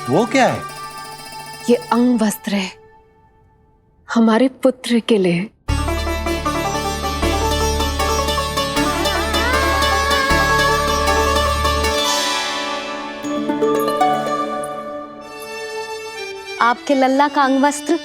वो क्या है? ये अंग वस्त्र है, हमारे पुत्र के लिए। आपके लल्ला का अंग वस्त्र।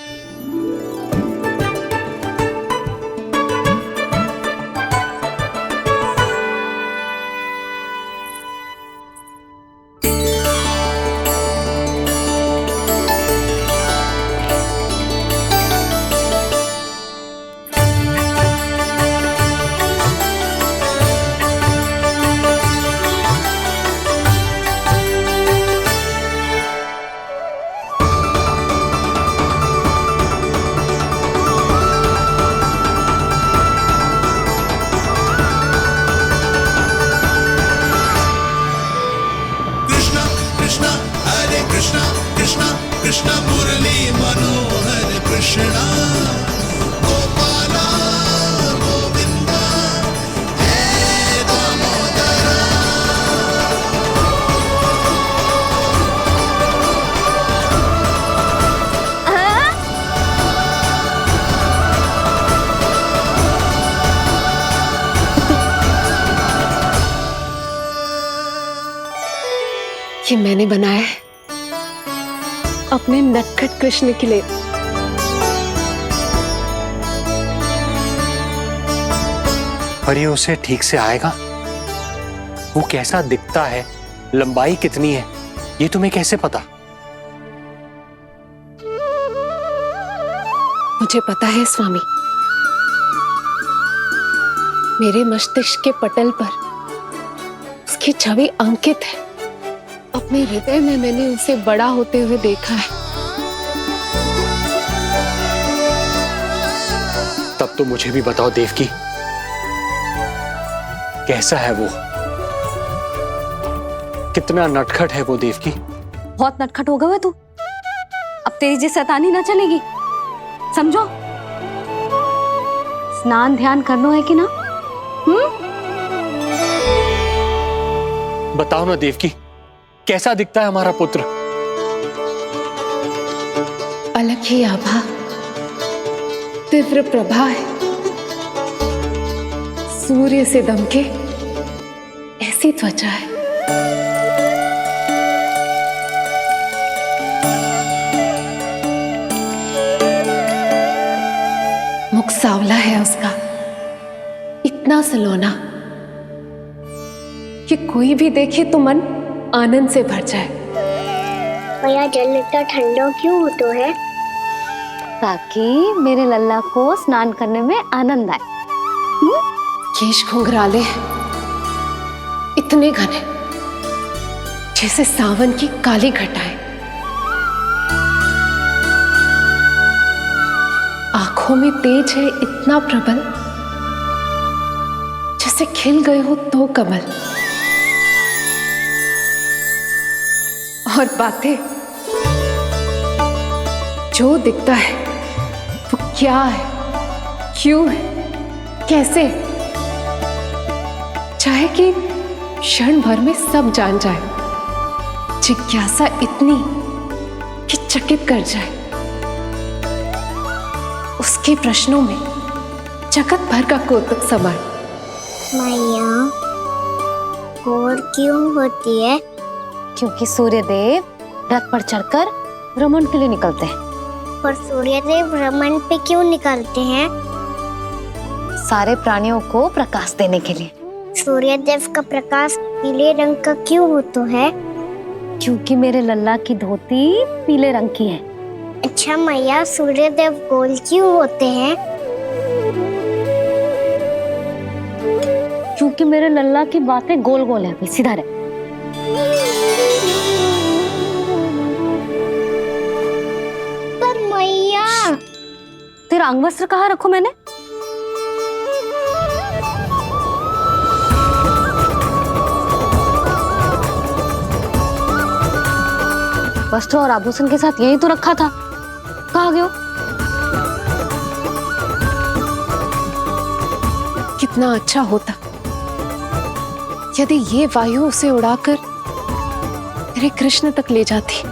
कृष्ण मुरली मनोहर कृष्णा गोपाला गोविंदा हे दामोदरा। ये मैंने बनाया है अपने नटखट कृष्ण के लिए। पर ये उसे ठीक से आएगा? वो कैसा दिखता है, लंबाई कितनी है, ये तुम्हें कैसे पता? मुझे पता है स्वामी, मेरे मस्तिष्क के पटल पर उसकी छवि अंकित है। अपने हृदय में मैंने उसे बड़ा होते हुए देखा है। तब तो मुझे भी बताओ देवकी, कैसा है वो? कितना नटखट है वो देवकी? बहुत नटखट हो गए हो तू। अब तेरी जी शैतानी ना चलेगी, समझो। स्नान ध्यान करना है कि ना? बताओ ना देवकी, कैसा दिखता है हमारा पुत्र? अलग ही आभा, तीव्र प्रभा है, सूर्य से दमके ऐसी त्वचा है। मुख सांवला है उसका, इतना सलोना कि कोई भी देखे तो मन आनंद से भर जाए। भैया जल इतना ठंडा क्यों होता है? ताकि मेरे लल्ला को स्नान करने में आनंद आए। केश घुंघराले इतने घने जैसे सावन की काली घटाएं। आंखों में तेज है इतना प्रबल जैसे खिल गए हो तो कमल। और बातें, जो दिखता है वो क्या है, क्यों है, कैसे, चाहे कि क्षण भर में सब जान जाए। जिज्ञासा इतनी कि चकित कर जाए। उसके प्रश्नों में जगत भर का कौतुक समाए। मैया और क्यों होती है? क्योंकि सूर्यदेव रथ पर चढ़कर भ्रमण के लिए निकलते हैं। पर सूर्यदेव भ्रमण पे क्यों निकलते हैं? सारे प्राणियों को प्रकाश देने के लिए। सूर्यदेव का प्रकाश पीले रंग का क्यों होता है? क्योंकि मेरे लल्ला की धोती पीले रंग की है। अच्छा मैया, सूर्यदेव गोल क्यों होते हैं? क्योंकि मेरे लल्ला की बातें गोल गोल है, सीधा रहे। पर मैया, तेरा अंग वस्त्र कहाँ रखूं मैंने? वस्त्र और आभूषण के साथ यही तो रखा था, कहाँ गए हो? कितना अच्छा होता यदि ये वायु उसे उड़ाकर तेरे कृष्ण तक ले जाती।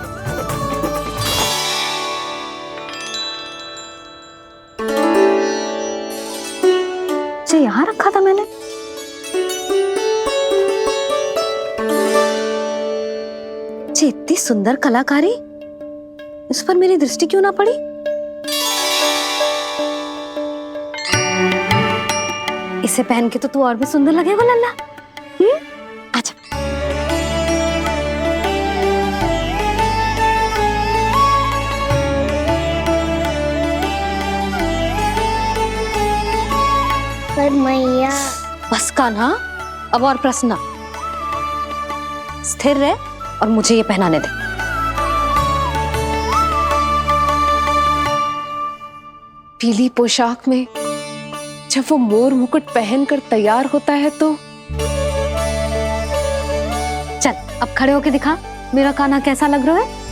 यहाँ रखा था मैंने। ये इतनी सुंदर कलाकारी, इस पर मेरी दृष्टि क्यों ना पड़ी? इसे पहन के तो तू और भी सुंदर लगेगा लल्ला। आजा। पर मैया, बस कान्हा, अब और प्रश्न ना। स्थिर रह और मुझे ये पहनाने दे। पीली पोशाक में जब वो मोर मुकुट पहनकर तैयार होता है तो चल अब खड़े होके दिखा मेरा कान्हा कैसा लग रहा है।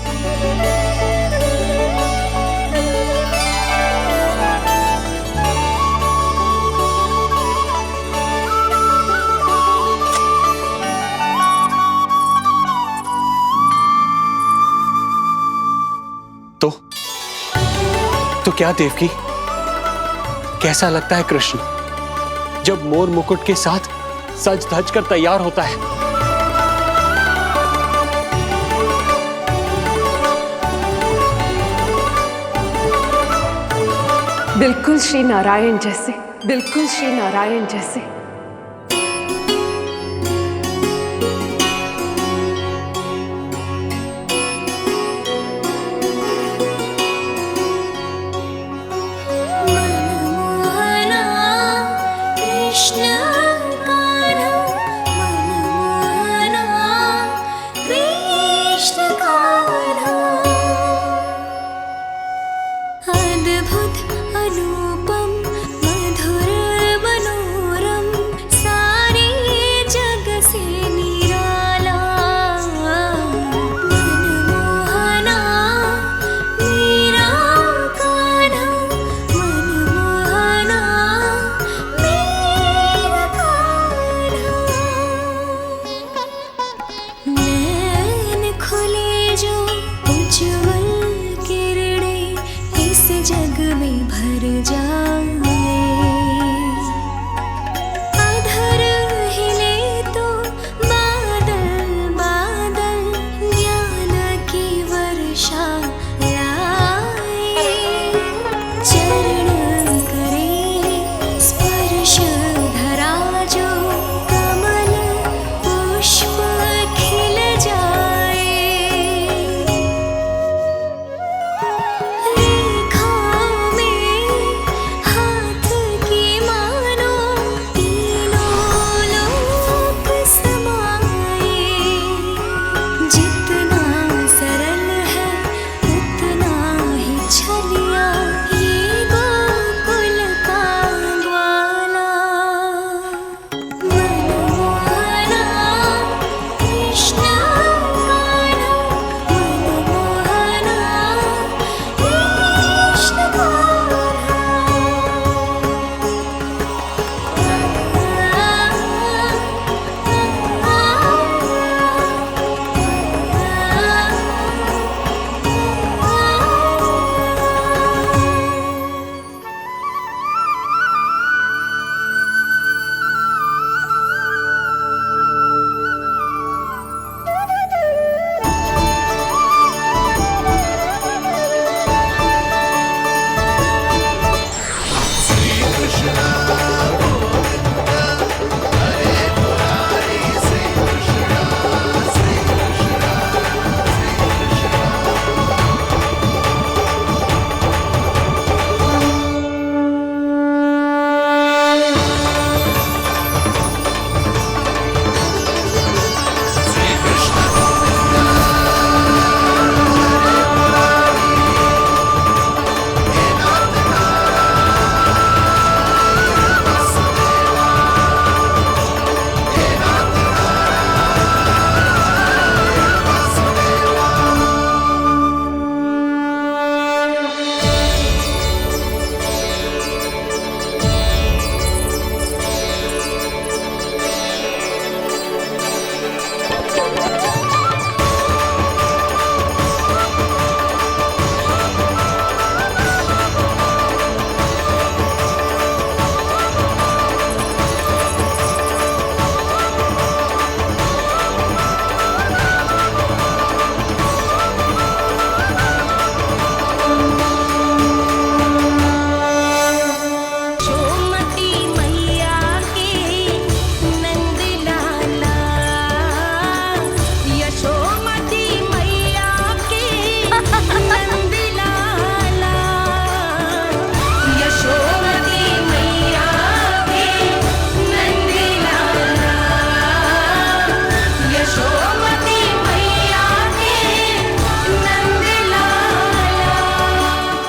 तो क्या देवकी, कैसा लगता है कृष्ण जब मोर मुकुट के साथ सज धज कर तैयार होता है? बिल्कुल श्री नारायण जैसे, बिल्कुल श्री नारायण जैसे। अद्भुत अनुपम मधुर मनोरम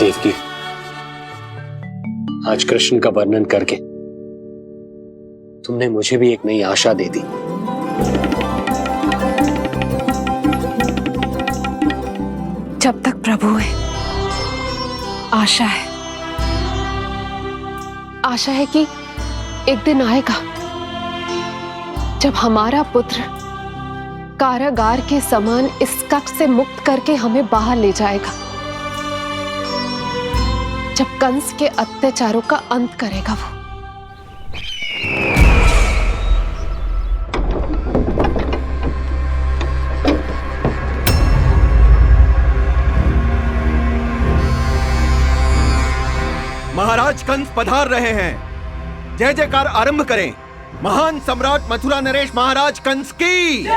देवकी, आज कृष्ण का वर्णन करके तुमने मुझे भी एक नई आशा दे दी। जब तक प्रभु है, आशा है। आशा है कि एक दिन आएगा जब हमारा पुत्र कारागार के समान इस कक्ष से मुक्त करके हमें बाहर ले जाएगा, जब कंस के अत्याचारों का अंत करेगा वो। महाराज कंस पधार रहे हैं। जय जयकार आरंभ करें। महान सम्राट मथुरा नरेश महाराज कंस की,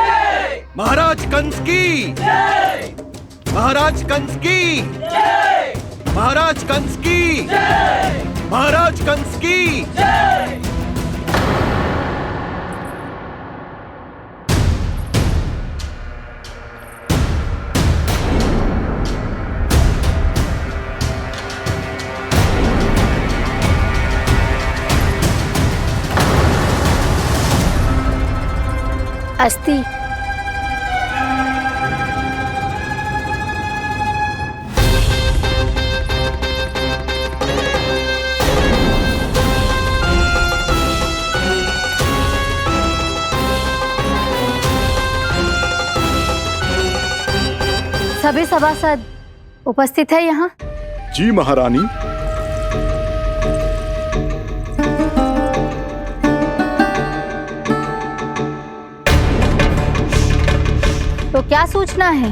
महाराज कंस की, महाराज कंस की, महाराज कंस की, महाराज कंस की। अस्थि। सभी सभासद उपस्थित है यहाँ? जी महारानी। तो क्या सूचना है?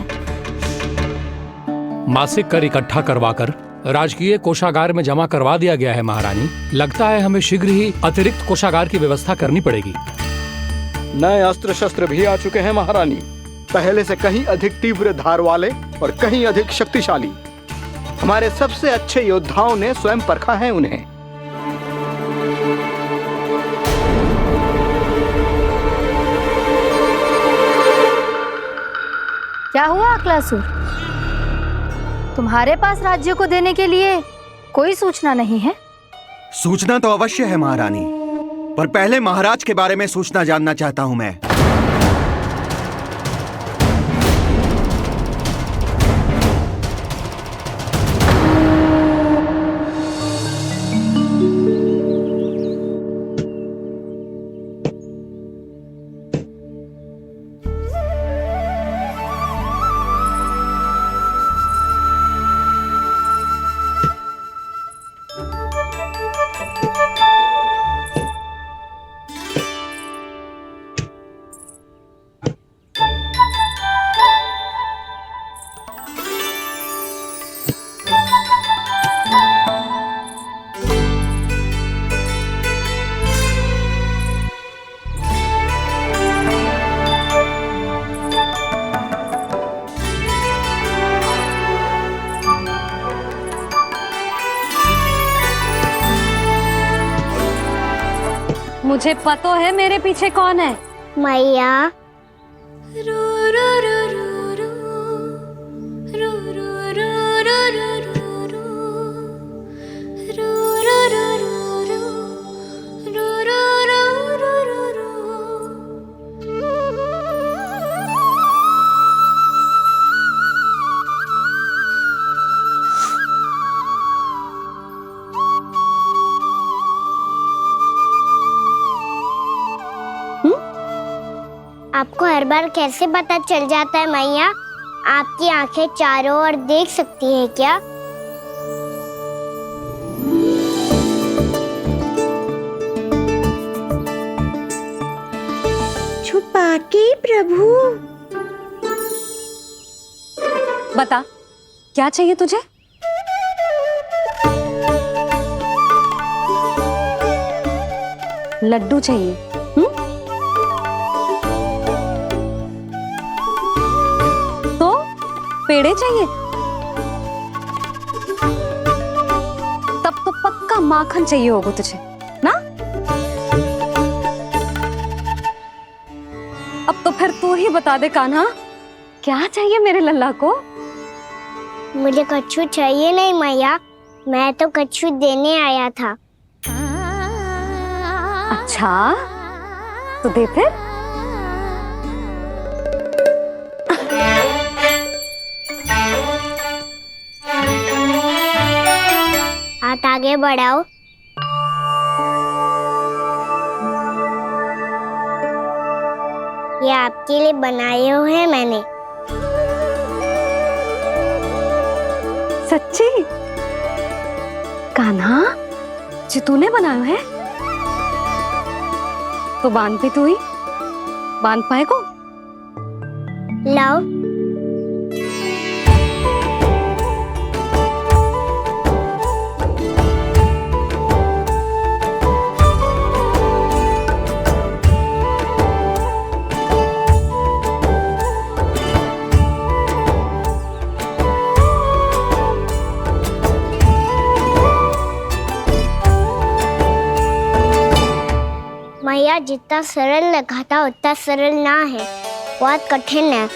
मासिक कर इकट्ठा करवाकर राजकीय कोषागार में जमा करवा दिया गया है महारानी। लगता है हमें शीघ्र ही अतिरिक्त कोषागार की व्यवस्था करनी पड़ेगी। नए अस्त्र शस्त्र भी आ चुके हैं महारानी, पहले से कहीं अधिक तीव्र धार वाले और कहीं अधिक शक्तिशाली। हमारे सबसे अच्छे योद्धाओं ने स्वयं परखा है उन्हें। क्या हुआ अक्लासुर? तुम्हारे पास राज्य को देने के लिए कोई सूचना नहीं है? सूचना तो अवश्य है महारानी, पर पहले महाराज के बारे में सूचना जानना चाहता हूं मैं। मुझे पता है मेरे पीछे कौन है। मैया। आपको हर बार कैसे पता चल जाता है मैया? आपकी आंखें चारों ओर देख सकती हैं क्या? छुपा के प्रभु। बता, क्या चाहिए तुझे? लड्डू चाहिए? तो पेड़े चाहिए? तब तो पक्का माखन चाहिए होगा तुझे ना? अब तो फिर तू ही बता दे कान्हा, क्या चाहिए मेरे लल्ला को? मुझे कछु चाहिए नहीं मैया, मैं तो कछू देने आया था। अच्छा, तो दे फिर। हाथ आगे बढ़ाओ। ये आपके लिए बनाए हुए हैं मैंने। सच्ची? कान्हा, जी तूने बनाया है? तो बांध भी तू ही, बांध पाए को? लाओ। मैया, जितना सरल लगा था उतना सरल ना है, बहुत कठिन है।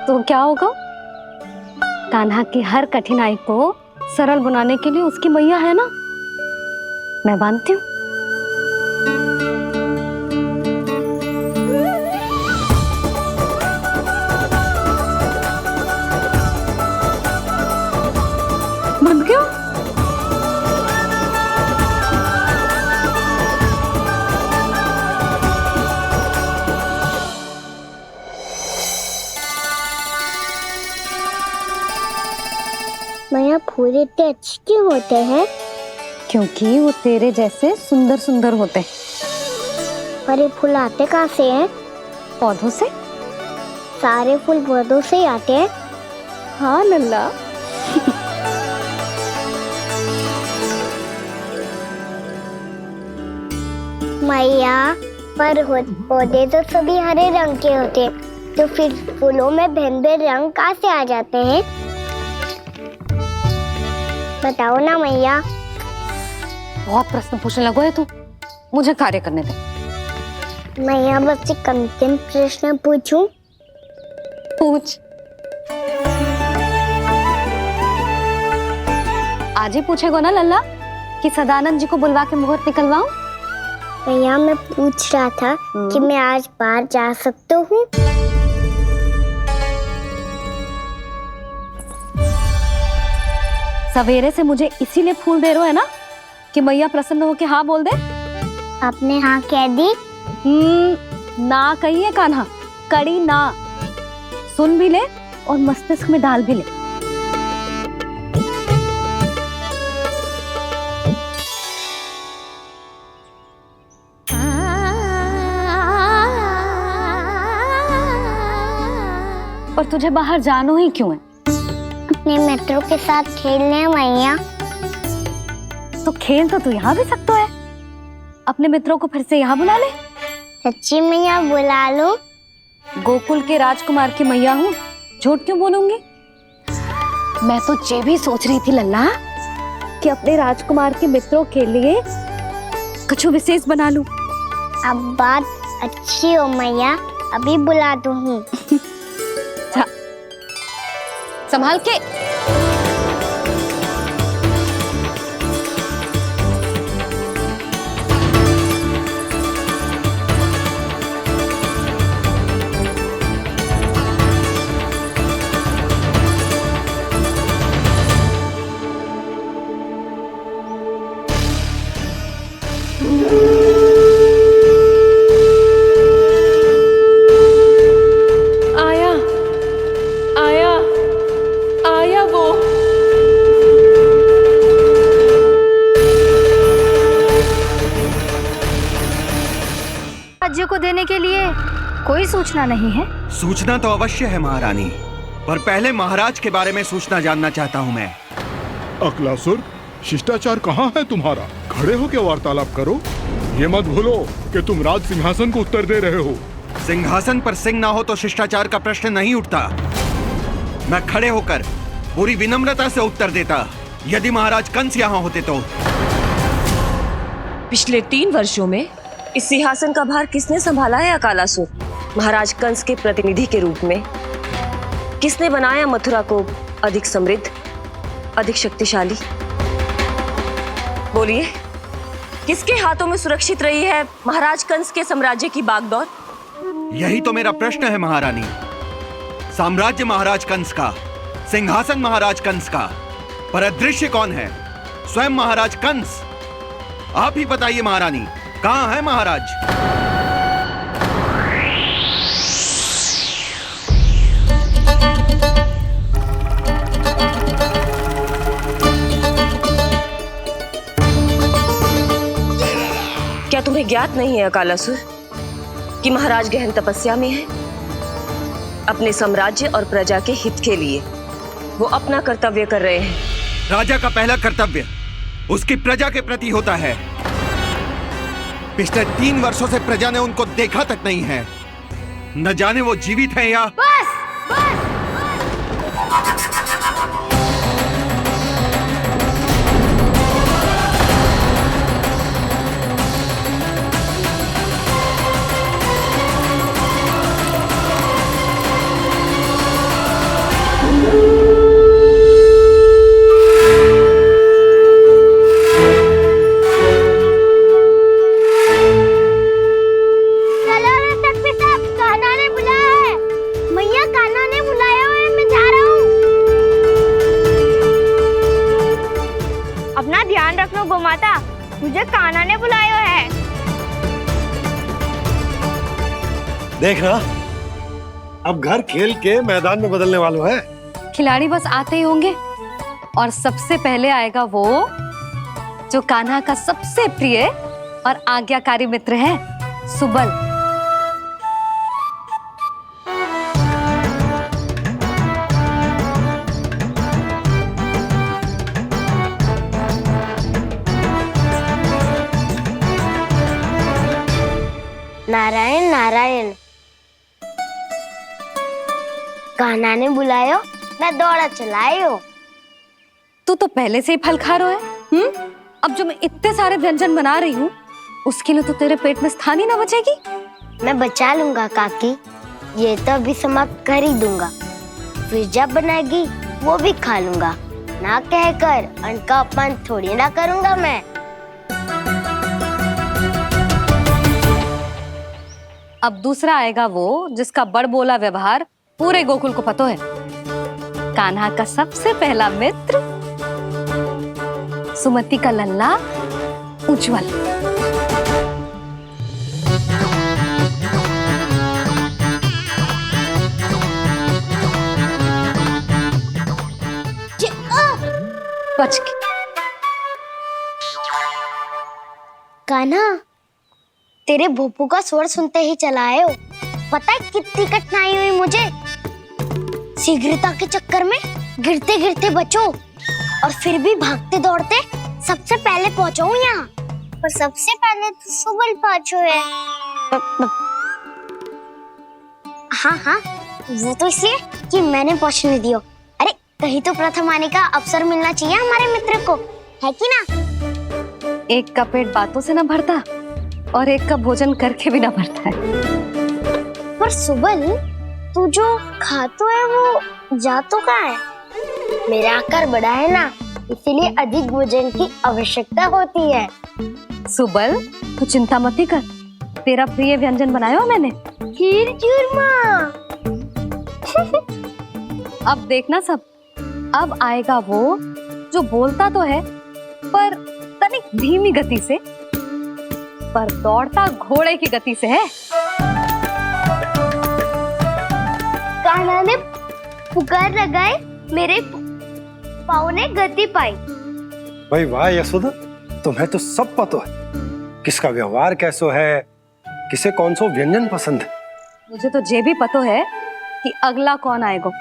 तो क्या होगा? कान्हा की हर कठिनाई को सरल बनाने के लिए उसकी मैया है ना, मैं बांधती हूँ। बंद क्यों? मैया, फूल इतने अच्छे क्यों होते हैं? क्योंकि वो तेरे जैसे सुंदर सुंदर होते हैं। पर ये फूल आते कहाँ से हैं? पौधों से। सारे फूल पौधों से ही आते हैं? हाँ लल्ला। मैया, पर पौधे तो सभी हरे रंग के होते हैं, तो फिर फूलों में भिन्न भिन्न रंग कहाँ से आ जाते हैं? बताओ ना मैया। बहुत प्रश्न पूछने लगो है तू, मुझे कार्य करने दे। मैया, बस एक अंतिम प्रश्न पूछूं? पूछ। आज ही पूछेगो ना लल्ला कि सदानंद जी को बुलवा के मुहूर्त निकलवाऊं? मैया, मैं पूछ रहा था कि मैं आज बाहर जा सकता हूँ? सवेरे से मुझे इसीलिए फूल दे रहे हो है ना कि मैया प्रसन्न हो के हाँ बोल दे। आपने हाँ कह दी? ना कहिए कान्हा, कड़ी ना। सुन भी ले और मस्तिष्क में डाल भी ले। पर तुझे बाहर जानो ही क्यों है? अपने मित्रों के साथ खेलने मैया। तो खेल तो तू यहाँ भी सकता है, अपने मित्रों को फिर से यहाँ बुला ले। सच्ची मैया, बुला लो। गोकुल के राजकुमार की मैया हूँ, झूठ क्यों बोलूंगी? मैं तो ये भी सोच रही थी लल्ला कि अपने राजकुमार के मित्रों के लिए कुछ विशेष बना लूं। अब बात अच्छी हो मैया, अभी बुला दूँ। संभाल के। राज्य को देने के लिए कोई सूचना नहीं है? सूचना तो अवश्य है महारानी, पर पहले महाराज के बारे में सूचना जानना चाहता हूँ मैं। अकलासुर, शिष्टाचार कहाँ है तुम्हारा? खड़े होकर वार्तालाप करो। ये मत भूलो कि तुम राज सिंहासन को उत्तर दे रहे हो। सिंहासन पर सिंह ना हो तो शिष्टाचार का प्रश्न नहीं उठता। मैं खड़े होकर पूरी विनम्रता से उत्तर देता यदि महाराज कंस यहाँ होते तो। पिछले 3 वर्षों में इस सिंहासन का भार किसने संभाला है अकालासुर? महाराज कंस के प्रतिनिधि के रूप में किसने बनाया मथुरा को अधिक समृद्ध, अधिक शक्तिशाली? बोलिए, किसके हाथों में सुरक्षित रही है महाराज कंस के साम्राज्य की बागडोर? यही तो मेरा प्रश्न है महारानी। साम्राज्य महाराज कंस का, सिंहासन महाराज कंस का, पर अदृश्य कौन है? स्वयं महाराज कंस। आप ही बताइए महारानी, कहां है महाराज? क्या तुम्हें ज्ञात नहीं है अकालासुर कि महाराज गहन तपस्या में है? अपने साम्राज्य और प्रजा के हित के लिए वो अपना कर्तव्य कर रहे हैं। राजा का पहला कर्तव्य उसकी प्रजा के प्रति होता है। पिछले 3 वर्षों से प्रजा ने उनको देखा तक नहीं है। न जाने वो जीवित हैं या... बस बस। माता, मुझे कान्हा ने बुलाया है। देखना, अब घर खेल के मैदान में बदलने वालों है। खिलाड़ी बस आते ही होंगे और सबसे पहले आएगा वो जो कान्हा का सबसे प्रिय और आज्ञाकारी मित्र है, सुबल। नारायण नारायण, कान्हा ने बुलायो, मैं दौड़ा चलायो। तू तो पहले से ही फल खा रहा है। अब जो मैं इतने सारे व्यंजन बना रही हूँ उसके लिए तो तेरे पेट में स्थान ही ना बचेगी। मैं बचा लूंगा काकी, ये तो अभी समाप्त कर ही दूंगा, फिर जब बनाएगी वो भी खा लूंगा। ना कहकर अन्न का अपमान थोड़ी ना करूंगा मैं। अब दूसरा आएगा वो जिसका बड़बोला व्यवहार पूरे गोकुल को पता है, कान्हा का सबसे पहला मित्र, सुमति का लल्ला उज्जवल। बच के। कान्हा, तेरे भोपू का स्वर सुनते ही चला आए हो। पता है कितनी कठिनाई हुई मुझे। शीघ्रता के चक्कर में गिरते गिरते बचो और फिर भी भागते दौड़ते सबसे पहले पहुंचो यहाँ। पर सबसे पहले तो सुबल पहुंचो है। हाँ हाँ, वो तो इसलिए कि मैंने पहुंचने दियो। अरे कहीं तो प्रथम आने का अवसर मिलना चाहिए हमारे मित्र को, है कि ना? एक का पेट बातों से ना भरता और एक का भोजन करके भी ना भरता है। पर सुबल, तू जो खातो है वो जातो का है। मेरा आकार बड़ा है ना, इसीलिए अधिक भोजन की आवश्यकता होती है। सुबल, तू चिंता मत कर, तेरा प्रिय व्यंजन बनाया हो मैंने, खीर चूरमा। अब देखना सब, अब आएगा वो जो बोलता तो है पर तनिक धीमी गति से, पर दौड़ता घोड़े की गति से है। कान्हा ने पुकार लगाए, मेरे पाँव ने गति पाई। भाई वाह यशोदा, तुम्हें तो सब पता है, किसका व्यवहार कैसो है, किसे कौन सो व्यंजन पसंद है। मुझे तो ये भी पता है कि अगला कौन आएगा।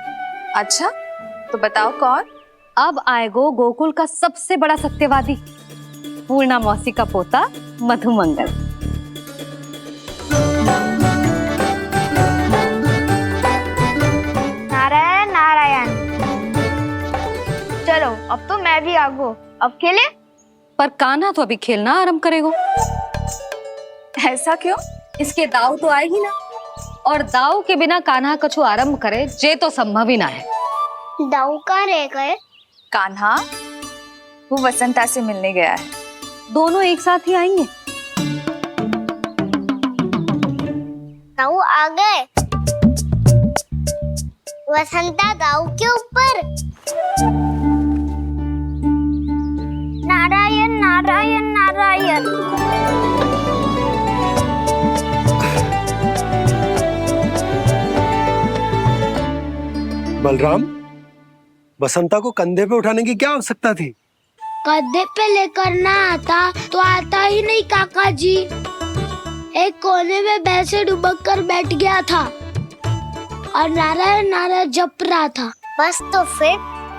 अच्छा, तो बताओ कौन? अब आएगो गोकुल का सबसे बड़ा सत्यवादी, पूर्णा मौसी का पोता मधुमंगल। नारायण नारायण। चलो अब तो मैं भी आगो, अब खेले। पर कान्हा तो अभी खेलना आरंभ करेगा। ऐसा क्यों? इसके दाव तो आएगी ना। और दाऊ के बिना कान्हा कछु आरंभ करे जे तो संभव ही ना है। दाऊ कहाँ रह गए? कान्हा वो वसंता से मिलने गया है। दोनों एक साथ ही आएंगे। दाऊ आ गए। वसंता दाऊ के ऊपर। नारायण नारायण नारायण। बलराम, बसंता को कंधे पे उठाने की क्या आवश्यकता थी? कंधे पे लेकर ना आता तो आता ही नहीं काका जी। एक कोने में वैसे डुबक कर बैठ गया था और नारायण नारायण जप रहा था। बस तो फिर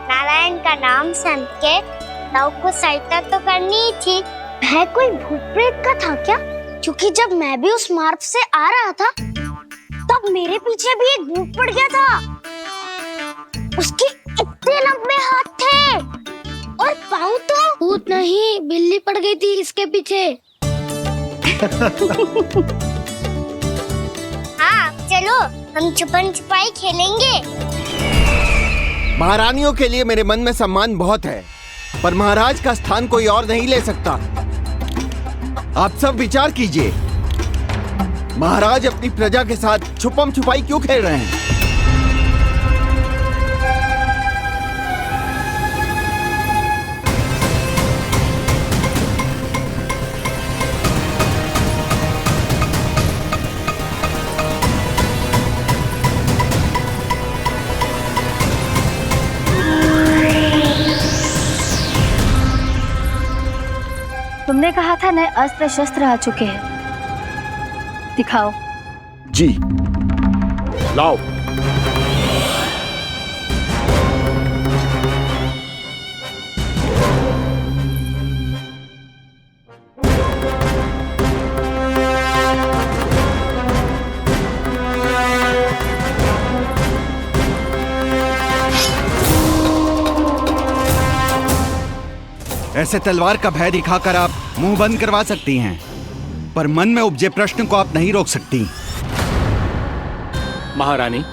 नारायण का नाम सुन के दाऊ को सहायता तो करनी ही थी। वह कोई भूत प्रेत का था क्या? क्योंकि जब मैं भी उस मार्ग से आ रहा था तब मेरे पीछे भी एक भूत पड़ गया था। उसके इतने लंबे हाथ थे और पाँव तो भूत नहीं, बिल्ली पड़ गई थी इसके पीछे। हाँ चलो हम छुपन छुपाई खेलेंगे। महारानियों के लिए मेरे मन में सम्मान बहुत है, पर महाराज का स्थान कोई और नहीं ले सकता। आप सब विचार कीजिए, महाराज अपनी प्रजा के साथ छुपम छुपाई क्यों खेल रहे हैं? तुमने कहा था नए अस्त्र शस्त्र आ चुके हैं, दिखाओ। जी लाओ। ऐसे तलवार का भय दिखाकर आप मुंह बंद करवा सकती हैं, पर मन में उपजे प्रश्न को आप नहीं रोक सकती। महारानी,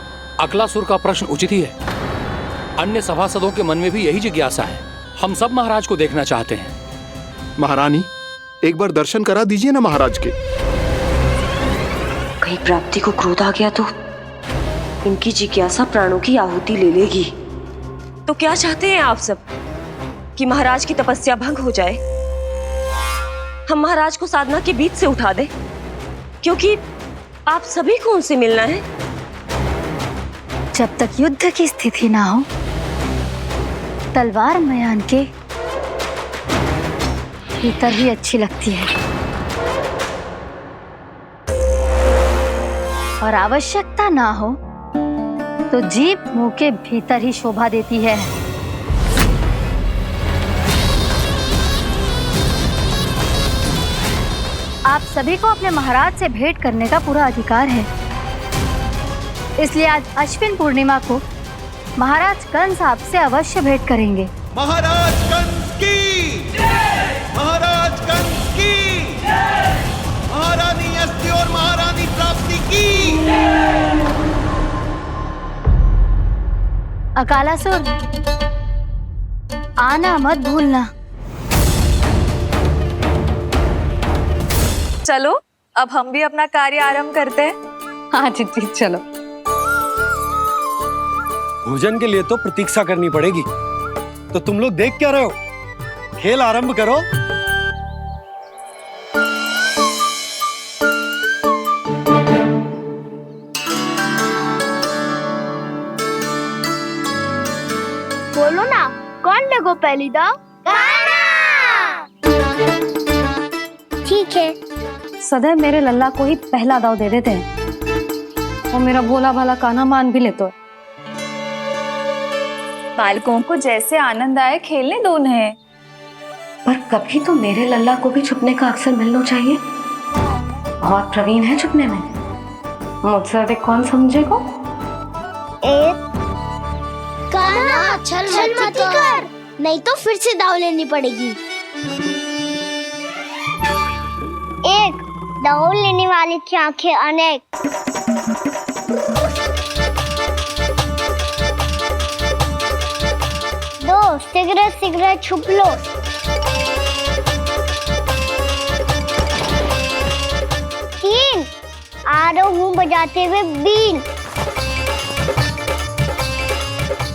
अकलासुर का प्रश्न उचित ही है। अन्य सभासदों के मन में भी यही जिज्ञासा है। हम सब महाराज को देखना चाहते हैं। महारानी, एक बार दर्शन करा दीजिए ना महाराज के। कहीं प्राप्ति को क्रोध आ गया तो इनकी जिज्ञासा प्राणों की आहुति ले लेगी। तो क्या चाहते हैं आप सब? कि महाराज की तपस्या भंग हो जाए? हम महाराज को साधना के बीच से उठा दें? क्योंकि आप सभी को उनसे मिलना है। जब तक युद्ध की स्थिति ना हो, तलवार मयान के भीतर ही अच्छी लगती है और आवश्यकता ना हो तो जीभ मुंह के भीतर ही शोभा देती है। आप सभी को अपने महाराज से भेंट करने का पूरा अधिकार है। इसलिए आज अश्विन पूर्णिमा को महाराज कंस आपसे अवश्य भेंट करेंगे। महाराज कंस की जय! महाराज कंस की जय! महारानी अस्ति और महारानी प्राप्ति की जय! अकालासुर, आना मत भूलना। चलो अब हम भी अपना कार्य आरंभ करते हैं। हाँ चिट्ठी, चलो। भोजन के लिए तो प्रतीक्षा करनी पड़ेगी, तो तुम लोग देख क्या रहे हो? खेल आरंभ करो। बोलो ना, कौन लगो पहली दाव? ठीक है। सदैव मेरे लल्ला को ही पहला दाव दे देते हैं और मेरा भोला भाला कान्हा मान भी लेते हैं। बालकों को जैसे आनंद आए खेलने दो उन्हें। पर कभी तो मेरे लल्ला को भी छुपने का अवसर मिलना चाहिए। बहुत प्रवीण है छुपने में, मुझसे अधिक कौन समझेगा? कान्हा छल मत कर, नहीं तो फिर से दाव लेनी पड़ेगी। एक दाव लेने वाली की आंखें अनेक। दो, सिगरेट सिगरेट छुप लो। तीन, आ रहा हूँ बजाते हुए बीन।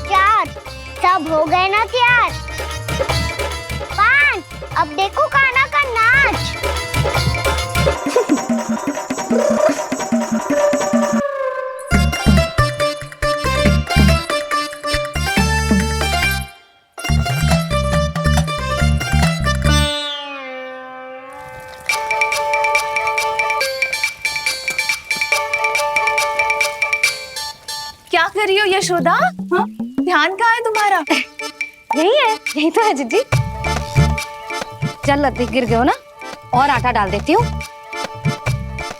चार, सब हो गए ना तैयार। पाँच, अब देखो कान्हा का नाच। क्या कर रही हो यशोदा? हाँ? ध्यान कहाँ है तुम्हारा? यही है, यही तो है जीजी। चल लती, गिर गए हो ना, और आटा डाल देती हूँ।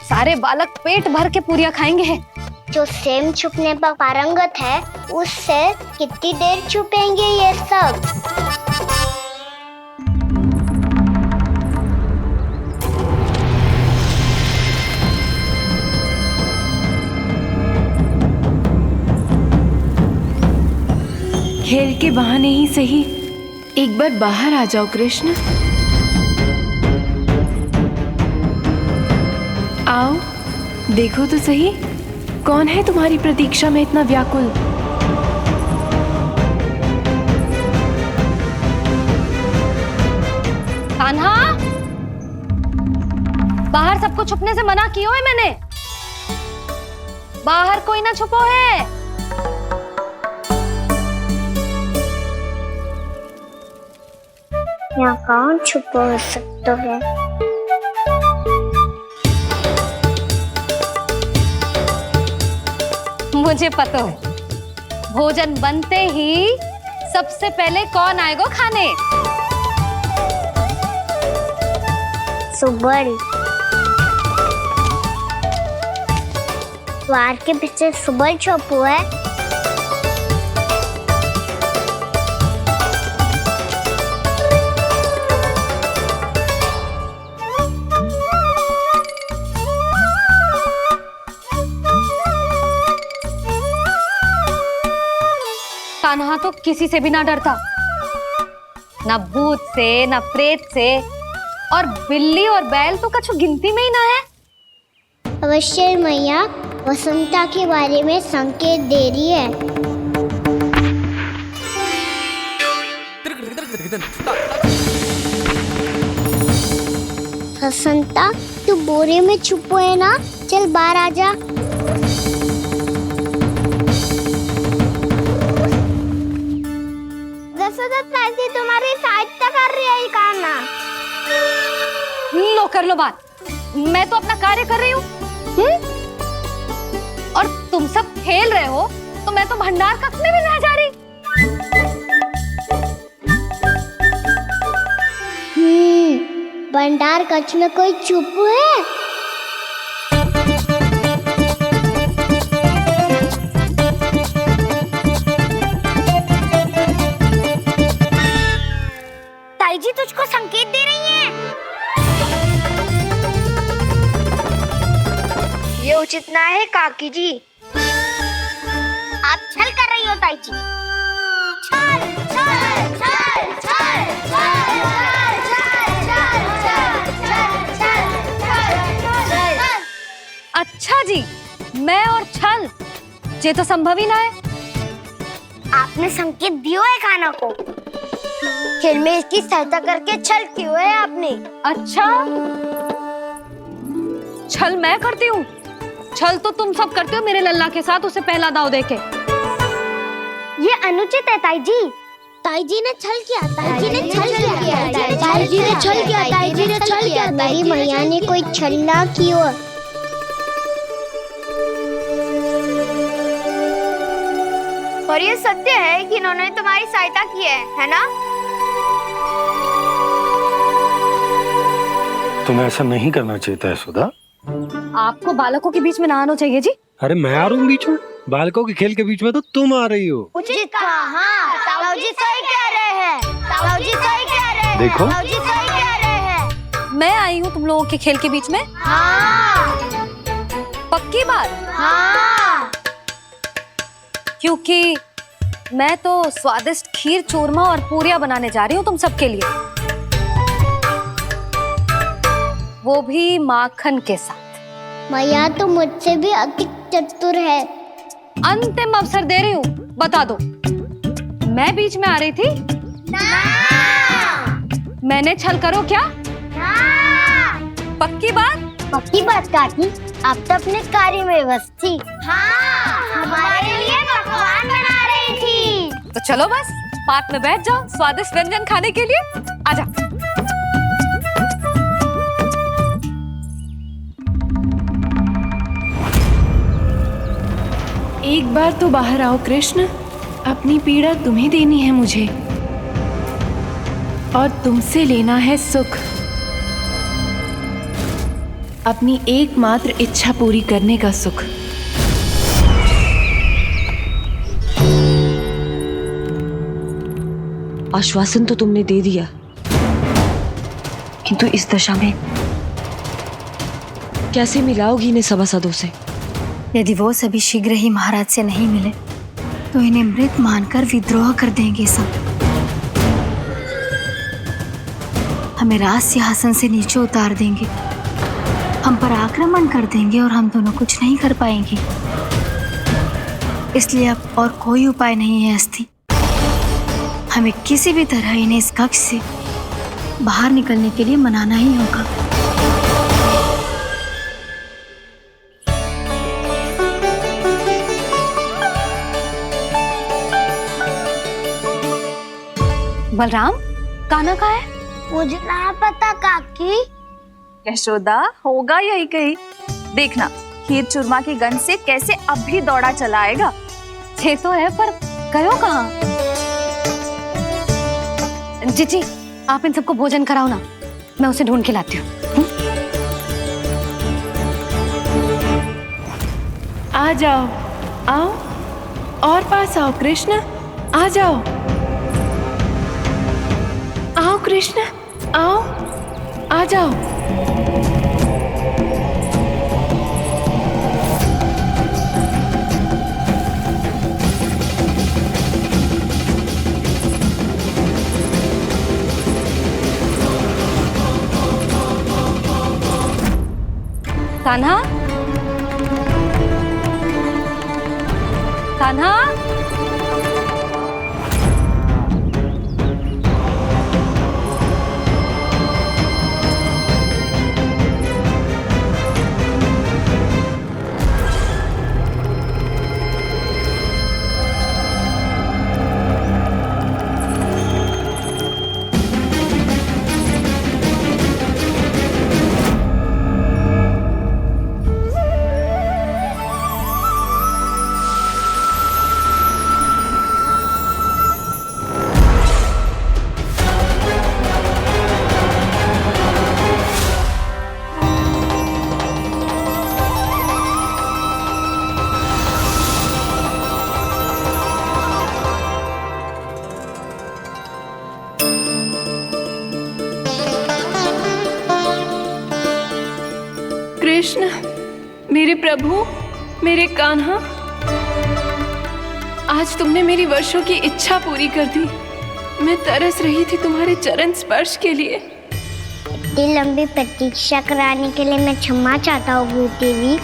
सारे बालक पेट भर के पूरियां खाएंगे। जो सेम छुपने पर पारंगत है, उससे कितनी देर छुपेंगे ये सब? खेल के बहाने ही सही एक बार बाहर आ जाओ कृष्ण। आओ, देखो तो सही, कौन है तुम्हारी प्रतीक्षा में इतना व्याकुल? कान्हा, बाहर सबको छुपने से मना किया है मैंने। बाहर कोई ना छुपो है। यहाँ कौन छुपा हो सकता है? मुझे पता है, भोजन बनते ही सबसे पहले कौन आएगा खाने? सुबल। द्वार के पीछे सुबल छुपा है। कान्हा तो किसी से भी ना डरता, ना भूत से, ना प्रेत से, और बिल्ली और बैल तो कछु गिनती में ही ना है। अवश्य मैया वसंता के बारे में संकेत दे रही है। वसंता, तू बोरे में छुपो है ना? चल बाहर आ जा। तुम्हारी सहायता कर रही है कान्हा। लो, कर लो बात। मैं तो अपना कार्य कर रही हूँ, और तुम सब खेल रहे हो, तो मैं तो भंडार कक्ष में भी नहीं जा रही। भंडार कक्ष में कोई चुप है? ताई जी तुझको संकेत दे रही हैं। ये उचित ना है काकी जी। आप छल कर रही हो ताई जी। छल, छल, छल, छल, छल, अच्छा जी, मैं और छल, ये तो संभव ही ना है। आपने संकेत दियो है कान्हा को। खेल में इसकी सहायता करके छल क्यों है आपने? अच्छा, छल मैं करती हूँ? छल तो तुम सब करते हो मेरे लल्ला के साथ, उसे पहला दाव देके। ये अनुचित है ताई जी। ताई जी ने छल किया, ताई जी ने छल किया, ताई जी ने छल किया, ताई जी ने छल किया। मेरी मैया ने कोई छल ना किया। और ये सत्य है कि इन्होंने तुम्हारी सहायता की है ना? तुम्हें ऐसा नहीं करना चाहिए था यशोदा। आपको बालकों के बीच में ना आना चाहिए जी। अरे मैं आ रहा हूँ बीच में? बालकों के खेल के बीच में तो तुम आ रही हो। उचित कहा। हाँ, ताऊ जी सही कह रहे हैं। ताऊ जी सही कह रहे हैं। देखो, ताऊ जी सही कह रहे हैं। मैं आई हूँ तुम लोगों के खेल के बीच में? हाँ। पक्की बात? हाँ। क्योंकि मैं तो स्वादिष्ट खीर, चूरमा और पूरियां बनाने जा रही हूँ तुम सबके लिए, वो भी माखन के साथ। मैया तो मुझसे भी अधिक चतुर है। अंतिम अवसर दे रही हूँ, बता दो, मैं बीच में आ रही थी? मैंने छल करो क्या? पक्की बात? पक्की बात काकी, आप तो अपने कार्य में व्यस्त थी। हमारे लिए पकवान बना रही थी। तो चलो बस पार्क में बैठ जाओ स्वादिष्ट व्यंजन खाने के लिए। आजा। एक बार तो बाहर आओ कृष्ण, अपनी पीड़ा तुम्हें देनी है मुझे, और तुमसे लेना है सुख। अपनी एकमात्र इच्छा पूरी करने का सुख। आश्वासन तो तुमने दे दिया, किंतु इस दशा में कैसे मिलाओगी इन्हें सभासदों से? यदि वो सभी शीघ्र ही महाराज से नहीं मिले तो इन्हें मृत मानकर विद्रोह कर देंगे सब। हमें राज सिंहासन से नीचे उतार देंगे, हम पर आक्रमण कर देंगे और हम दोनों कुछ नहीं कर पाएंगे। इसलिए अब और कोई उपाय नहीं है अस्थि, हमें किसी भी तरह इन्हें इस कक्ष से बाहर निकलने के लिए मनाना ही होगा। बलराम, कान्हा कहाँ है? मुझे ना पता काकी। यशोदा, होगा यही कहीं। देखना खीर चूरमा की गंध से कैसे अब भी दौड़ा चला आएगा। ये तो है, पर गयो कहाँ? जी, आप इन सबको भोजन कराओ ना, मैं उसे ढूंढ के लाती हूँ। आ जाओ, आओ और पास आओ कृष्ण, आ जाओ। आओ कृष्ण, आओ, आ जाओ। कान्हा, कान्हा, कृष्ण, मेरे प्रभु, मेरे कान्हा, आज तुमने मेरी वर्षों की इच्छा पूरी कर दी। मैं तरस रही थी तुम्हारे चरण स्पर्श के लिए। इतनी लंबी प्रतीक्षा कराने के लिए मैं क्षमा चाहता हूँ देवी।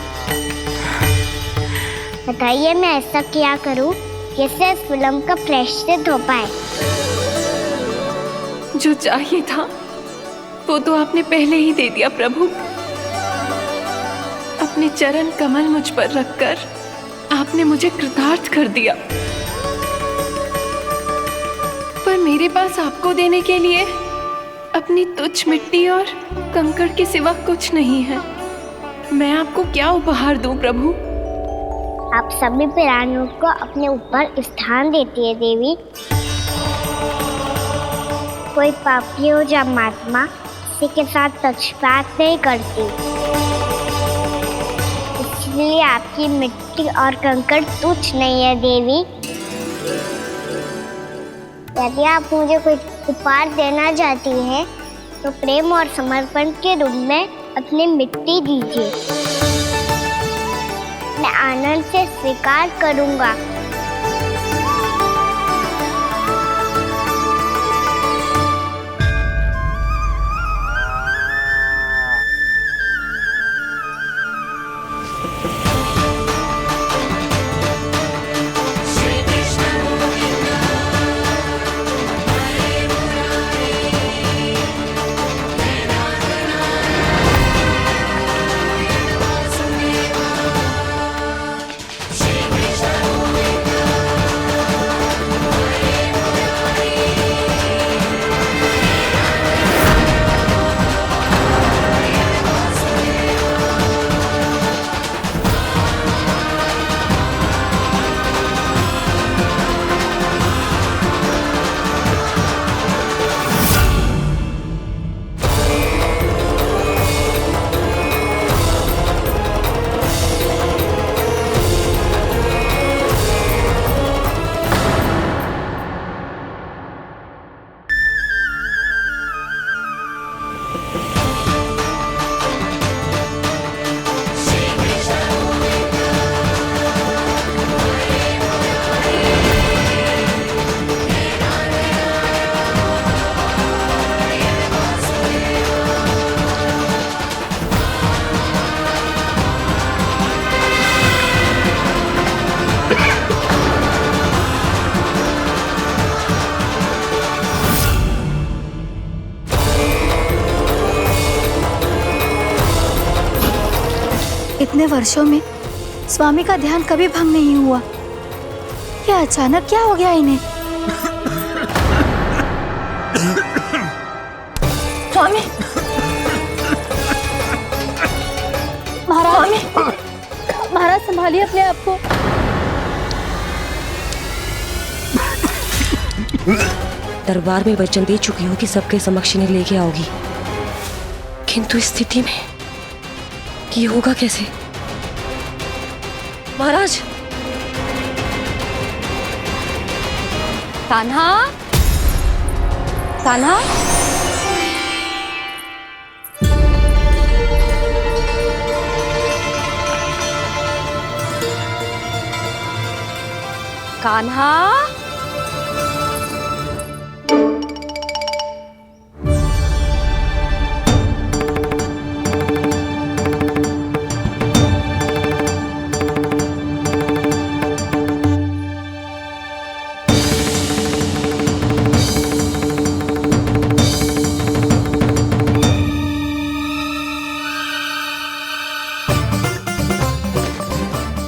बताइए मैं ऐसा क्या करूँ जिससे इस फिल्म का प्रायश्चित हो पाए? जो चाहिए था वो तो आपने पहले ही दे दिया प्रभु। अपने चरण कमल मुझ पर रखकर आपने मुझे कृतार्थ कर दिया, पर मेरे पास आपको देने के लिए अपनी तुच्छ मिट्टी और कंकड़ के सिवा कुछ नहीं है। मैं आपको क्या उपहार दूं प्रभु? आप सभी प्राणियों को अपने ऊपर स्थान देती है देवी। कोई पापी हो या महात्मा, किसी के साथ पक्षपात नहीं करती, इसलिए आपकी मिट्टी और कंकड़ तुच्छ नहीं है देवी। यदि आप मुझे कोई उपहार देना चाहती हैं, तो प्रेम और समर्पण के रूप में अपनी मिट्टी दीजिए। मैं आनंद से स्वीकार करूंगा। इतने वर्षों में स्वामी का ध्यान कभी भंग नहीं हुआ। ये अचानक क्या हो गया इन्हें? स्वामी, महाराज, महाराज संभालिए अपने आप को। दरबार में वचन दे चुकी हूँ कि सबके समक्ष इन्हें लेके आओगी, किंतु इस स्थिति में ये होगा कैसे? महाराज, कान्हा, कान्हा, कान्हा,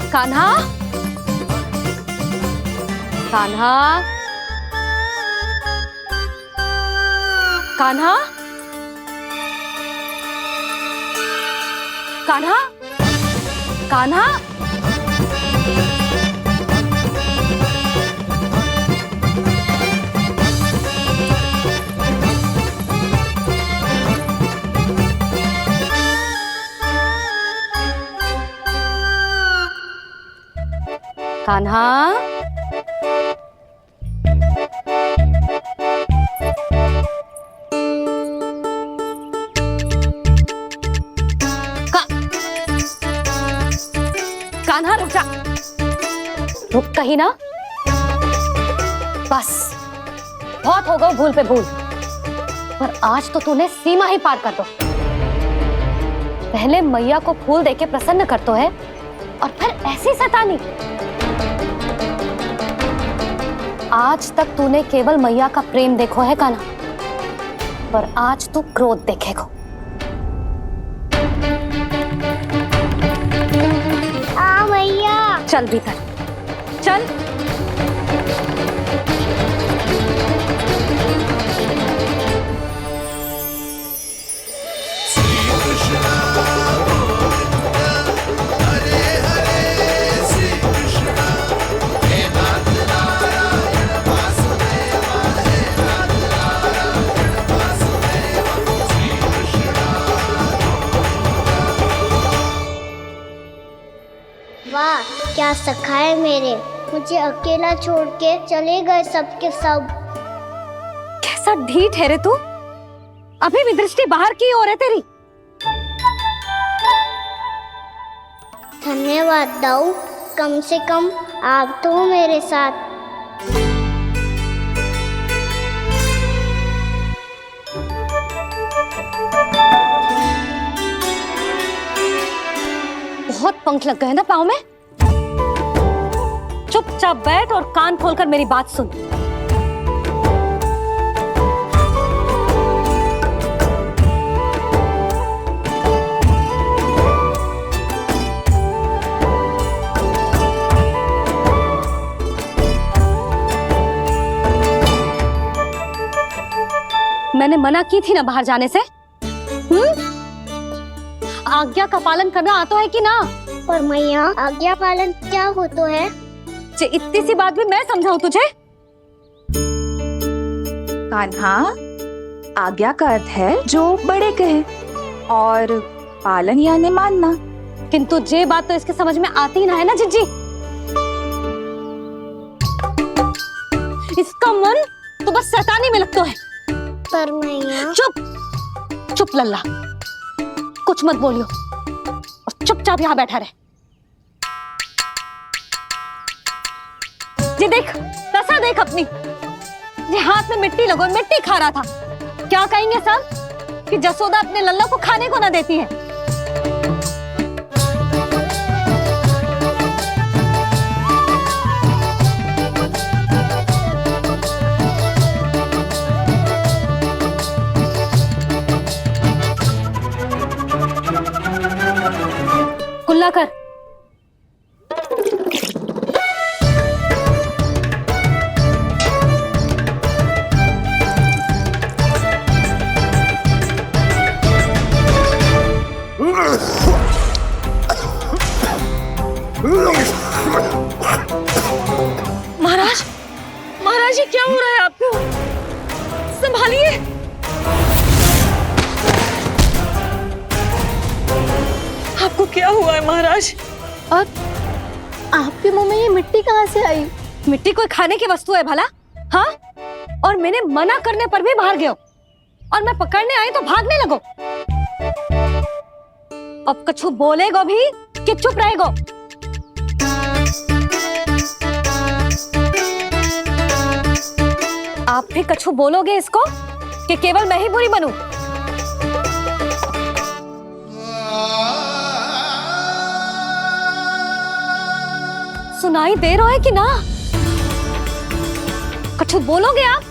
कान्हा, कान्हा, कान्हा, कान्हा, कान्हा, कान्हा, कान्हा रुक जा, रुक कहीं ना। बस बहुत हो गया भूल पे भूल, पर आज तो तूने सीमा ही पार कर दो। पहले मैया को फूल देके प्रसन्न कर तो है, और फिर ऐसी सतानी। आज तक तूने केवल मैया का प्रेम देखो है कान्हा, पर आज तू क्रोध देखेगा। मैया, चल भीतर, चल। वाह, क्या सखा है मेरे, मुझे अकेला छोड़ के चले गए सबके सब। कैसा ढीठ है रे तू, अभी भी दृष्टि बाहर की ओर है तेरी। धन्यवाद दाऊ, कम से कम आप तो हो मेरे साथ। बहुत पंख लग गए ना पाँव में। चुपचाप बैठ और कान खोलकर मेरी बात सुन। मैंने मना की थी ना बाहर जाने से। आज्ञा का पालन करना आता है कि ना? पर मैया, आज्ञा पालन क्या होता है? इतनी सी बात भी मैं समझाऊं तुझे? कान्हा, आज्ञा का अर्थ है जो बड़े कहे, और पालन यानी मानना। किंतु ये बात तो इसके समझ में आती ना है ना जिज्जी। इसका मन तो बस शैतानी में लगता है। पर मैया। चुप चुप लल्ला, कुछ मत बोलियो और चुपचाप यहाँ बैठा रहे। ये देख, दशा देख अपनी। ये हाथ में मिट्टी लगो, मिट्टी खा रहा था। क्या कहेंगे सब कि जसोदा अपने लल्ला को खाने को ना देती है। खुला कर। महाराज, महाराज ये क्या हो रहा है आपको? संभालिए। आपको क्या हुआ है महाराज? और आपके मुंह में ये मिट्टी कहाँ से आई? मिट्टी कोई खाने की वस्तु है भला? हाँ? और मैंने मना करने पर भी बाहर गए हो और मैं पकड़ने आई तो भागने लगो। अब कछु बोलेगो भी कि चुप रहेगो? आप भी कछु बोलोगे इसको कि केवल मैं ही बुरी बनूं? सुनाई दे रहा है कि ना? कछु बोलोगे आप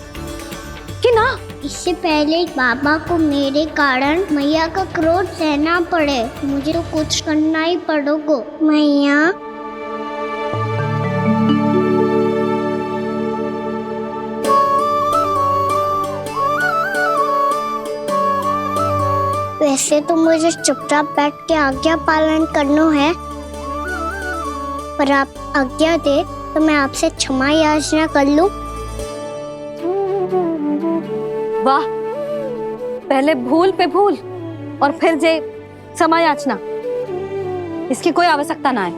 कि ना? इससे पहले बाबा को मेरे कारण मैया का क्रोध सहना पड़े, मुझे तो कुछ करना ही पड़ेगा। मैया, वैसे तो मुझे चुपचाप बैठ के आज्ञा पालन करना है, पर आप आज्ञा दे तो मैं आपसे क्षमा याचना कर लूं। वाह, पहले भूल पे भूल और फिर जे क्षमा याचना, इसकी कोई आवश्यकता ना है।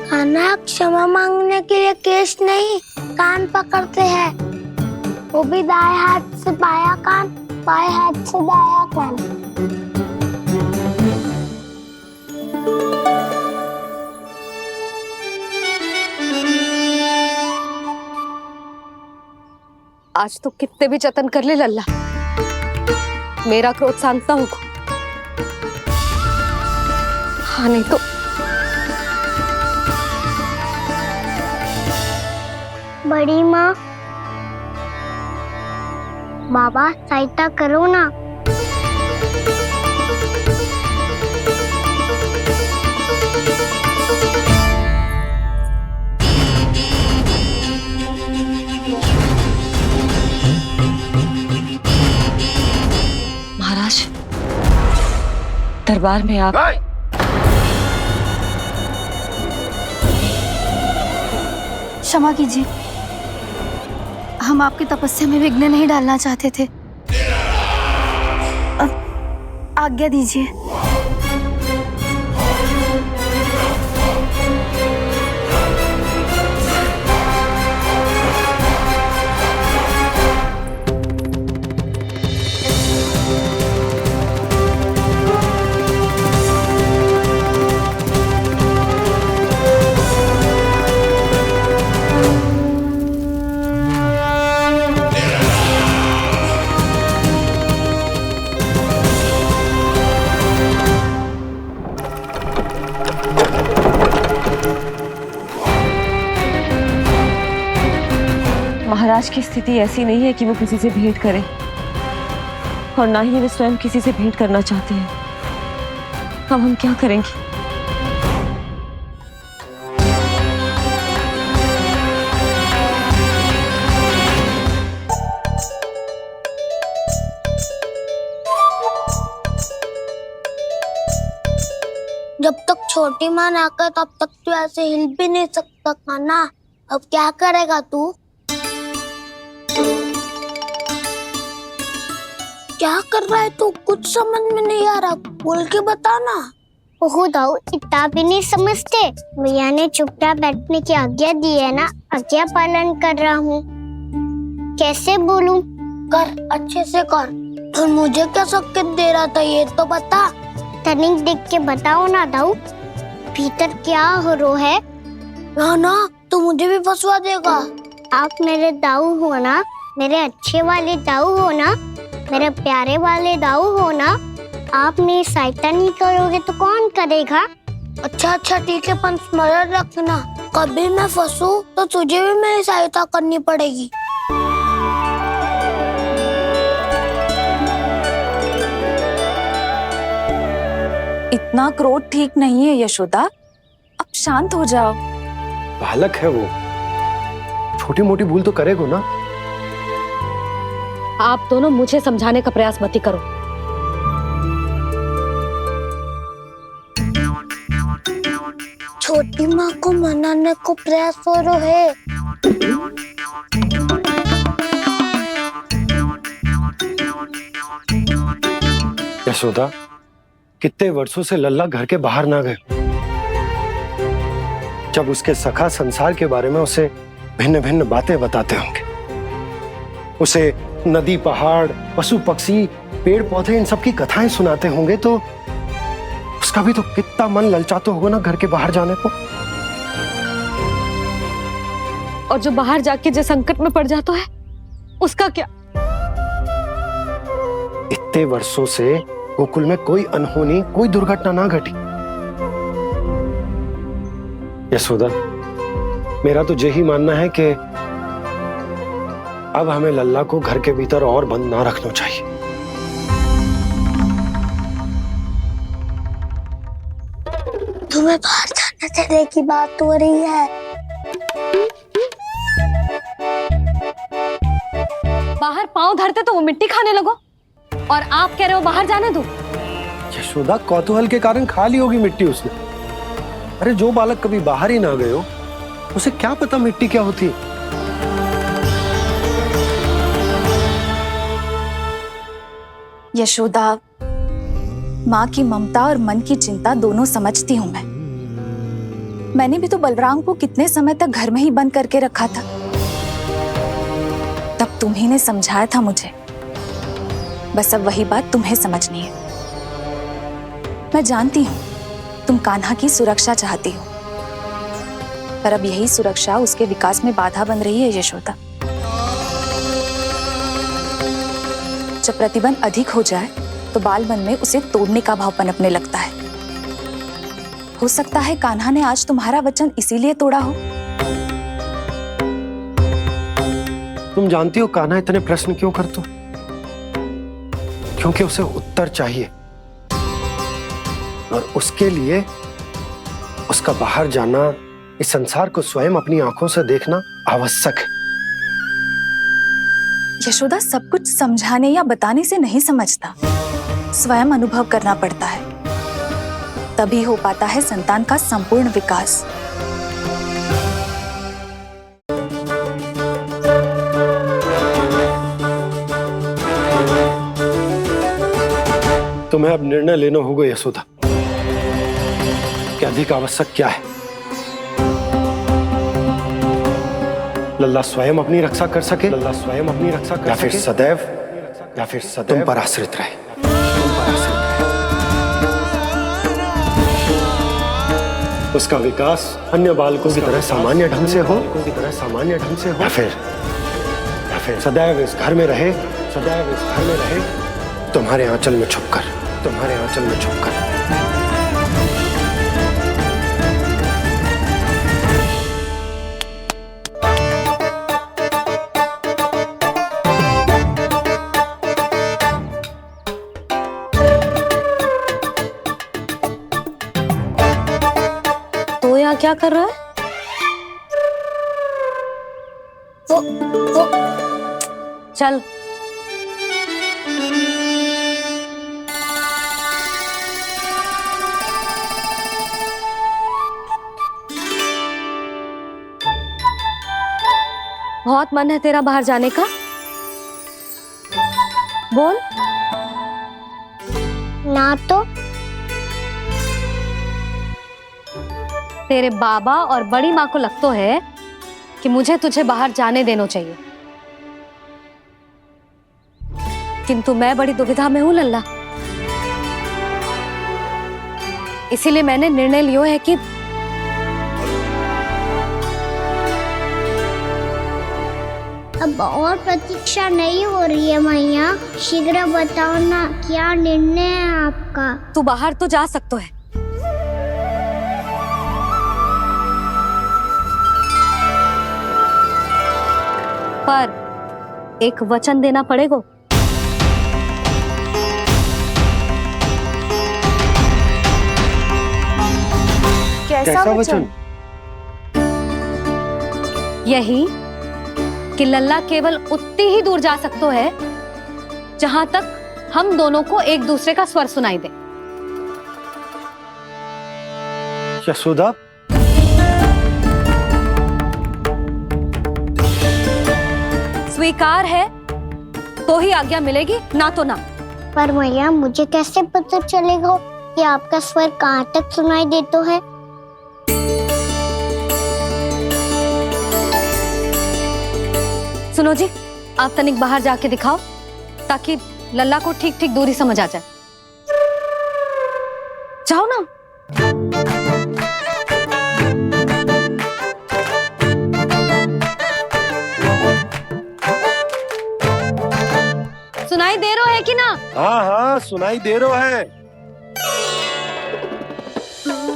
खाना क्षमा मांगने के लिए केस नहीं, कान पकड़ते हैं, वो भी दाएं हाथ से बायां कान, बाएं हाथ से दायां कान। आज तो कितने भी जतन कर ले लल्ला, मेरा क्रोध शांत ना होगा। हाँ नहीं तो बड़ी माँ, बाबा सहायता करो ना। महाराज, दरबार में आप क्षमा कीजिए, हम आपकी तपस्या में विघ्न नहीं डालना चाहते थे। अब आज्ञा दीजिए। महाराज की स्थिति ऐसी नहीं है कि वो किसी से भेंट करें, और ना ही वे स्वयं किसी से भेंट करना चाहते हैं। अब हम क्या करेंगे? जब तक छोटी माँ ना कर तब तक तू ऐसे हिल भी नहीं सकता था ना। अब क्या करेगा तू? क्या कर रहा है तू? कुछ समझ में नहीं आ रहा, बोल के बता ना। ओहो दाऊ, इतना भी नहीं समझते। भैया ने चुपचाप बैठने की आज्ञा दी है ना, आज्ञा पालन कर रहा हूँ। कैसे बोलूं? कर, अच्छे से कर। तो मुझे क्या संकेत दे रहा था ये तो बता। तनिक देख के बताओ ना दाऊ, भीतर क्या हो रहा है? ना तू मुझे भी फंसवा देगा। आप मेरे दाऊ हो ना, मेरे अच्छे वाले दाऊ हो ना, मेरे प्यारे वाले दाऊ हो ना। आप मेरी सहायता नहीं करोगे तो कौन करेगा? अच्छा ठीक है, पर स्मरण रखना, कभी मैं फंसूं तो तुझे भी मेरी सहायता करनी पड़ेगी। इतना क्रोध ठीक नहीं है यशोदा, अब शांत हो जाओ। बालक है वो, छोटी मोटी भूल तो करेगा ना। आप दोनों मुझे समझाने का प्रयास मत ही करो। छोटी माँ को मनाने को प्रयास हो रहा है। यशोदा, कितने वर्षों से लल्ला घर के बाहर ना गए। जब उसके सखा संसार के बारे में उसे भिन्न भिन्न बातें बताते होंगे, उसे नदी, पहाड़, पशु पक्षी, पेड़ पौधे, इन सब की कथाएं सुनाते होंगे, तो उसका भी तो कितना मन ललचाता होगा ना घर के बाहर जाने को। और जो बाहर जाके जो संकट में पड़ जाता है, उसका क्या? इतने वर्षों से गोकुल में कोई अनहोनी, कोई दुर्घटना ना घटी। यशोदा, मेरा तो यही मानना है कि अब हमें लल्ला को घर के भीतर और बंद ना रखना चाहिए। तुम्हें बाहर जाने देने की बात हो रही है। बाहर पांव धरते तो वो मिट्टी खाने लगो, और आप कह रहे हो बाहर जाने दो। यशोदा, कौतूहल के कारण खा ली होगी मिट्टी उसने। अरे जो बालक कभी बाहर ही ना गए हो, उसे क्या पता मिट्टी क्या होती है। यशोदा, माँ की ममता और मन की चिंता दोनों समझती हूँ मैं। मैंने भी तो बलराम को कितने समय तक घर में ही बंद करके रखा था। तब तुम्ही ने समझाया था मुझे। बस अब वही बात तुम्हें समझनी है। मैं जानती हूँ तुम कान्हा की सुरक्षा चाहती हो, पर अब यही सुरक्षा उसके विकास में बाधा बन रही है यशोदा। जब प्रतिबंध अधिक हो जाए तो बाल मन में उसे तोड़ने का भाव पनपने लगता है। हो सकता है कान्हा ने आज तुम्हारा वचन इसीलिए तोड़ा हो। तुम जानती हो कान्हा इतने प्रश्न क्यों करता? क्योंकि उसे उत्तर चाहिए, और उसके लिए उसका बाहर जाना, इस संसार को स्वयं अपनी आंखों से देखना आवश्यक है। यशोदा, सब कुछ समझाने या बताने से नहीं समझता, स्वयं अनुभव करना पड़ता है। तभी हो पाता है संतान का संपूर्ण विकास। तुम्हें अब निर्णय लेना होगा यशोदा कि अधिक आवश्यक क्या है। लल्ला स्वयं अपनी रक्षा कर सके, लल्ला स्वयं अपनी रक्षा कर सके, या फिर सदैव तुम पर आश्रित रहे। उसका विकास अन्य बालकों की तरह सामान्य ढंग से हो, या फिर सदैव इस घर में रहे, तुम्हारे आंचल में छुपकर। तो यहाँ क्या कर रहा है? वो चल। बहुत मन है तेरा बाहर जाने का? बोल। ना तो। तेरे बाबा और बड़ी माँ को लगता है कि मुझे तुझे बाहर जाने देना चाहिए, किंतु मैं बड़ी दुविधा में हूँ लल्ला। इसीलिए मैंने निर्णय लिया है कि अब और प्रतीक्षा नहीं हो रही है मैया। शीघ्र बताओ ना, क्या निर्णय है आपका? तू बाहर तो जा सकता है, पर एक वचन देना पड़ेगा। कैसा वचन? यही कि लल्ला केवल उतनी ही दूर जा सकते है जहां तक हम दोनों को एक दूसरे का स्वर सुनाई दे। यशोदा, स्वीकार है तो ही आज्ञा मिलेगी, ना तो ना। पर मैया मुझे कैसे पता चलेगा कि आपका स्वर कहाँ तक सुनाई देता है? सुनो जी, आप तनिक बाहर जाके दिखाओ ताकि लल्ला को ठीक ठीक दूरी समझ आ जाए। जाओ ना। सुनाई दे रहा है कि ना? हाँ हाँ सुनाई दे रहा है।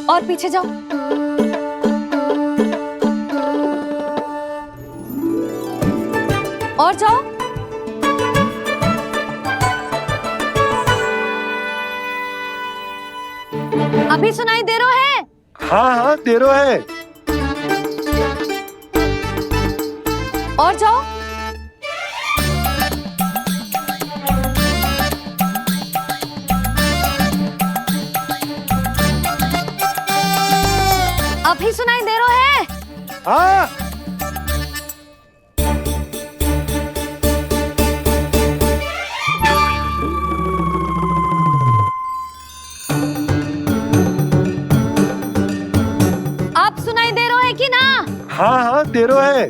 और पीछे जाओ। और जाओ। अभी सुनाई दे रहा है? हाँ हाँ दे रहा है। और जाओ। अभी सुनाई दे रहा है? हाँ। आप सुनाई दे रहा है कि ना? हाँ हाँ दे रहा है।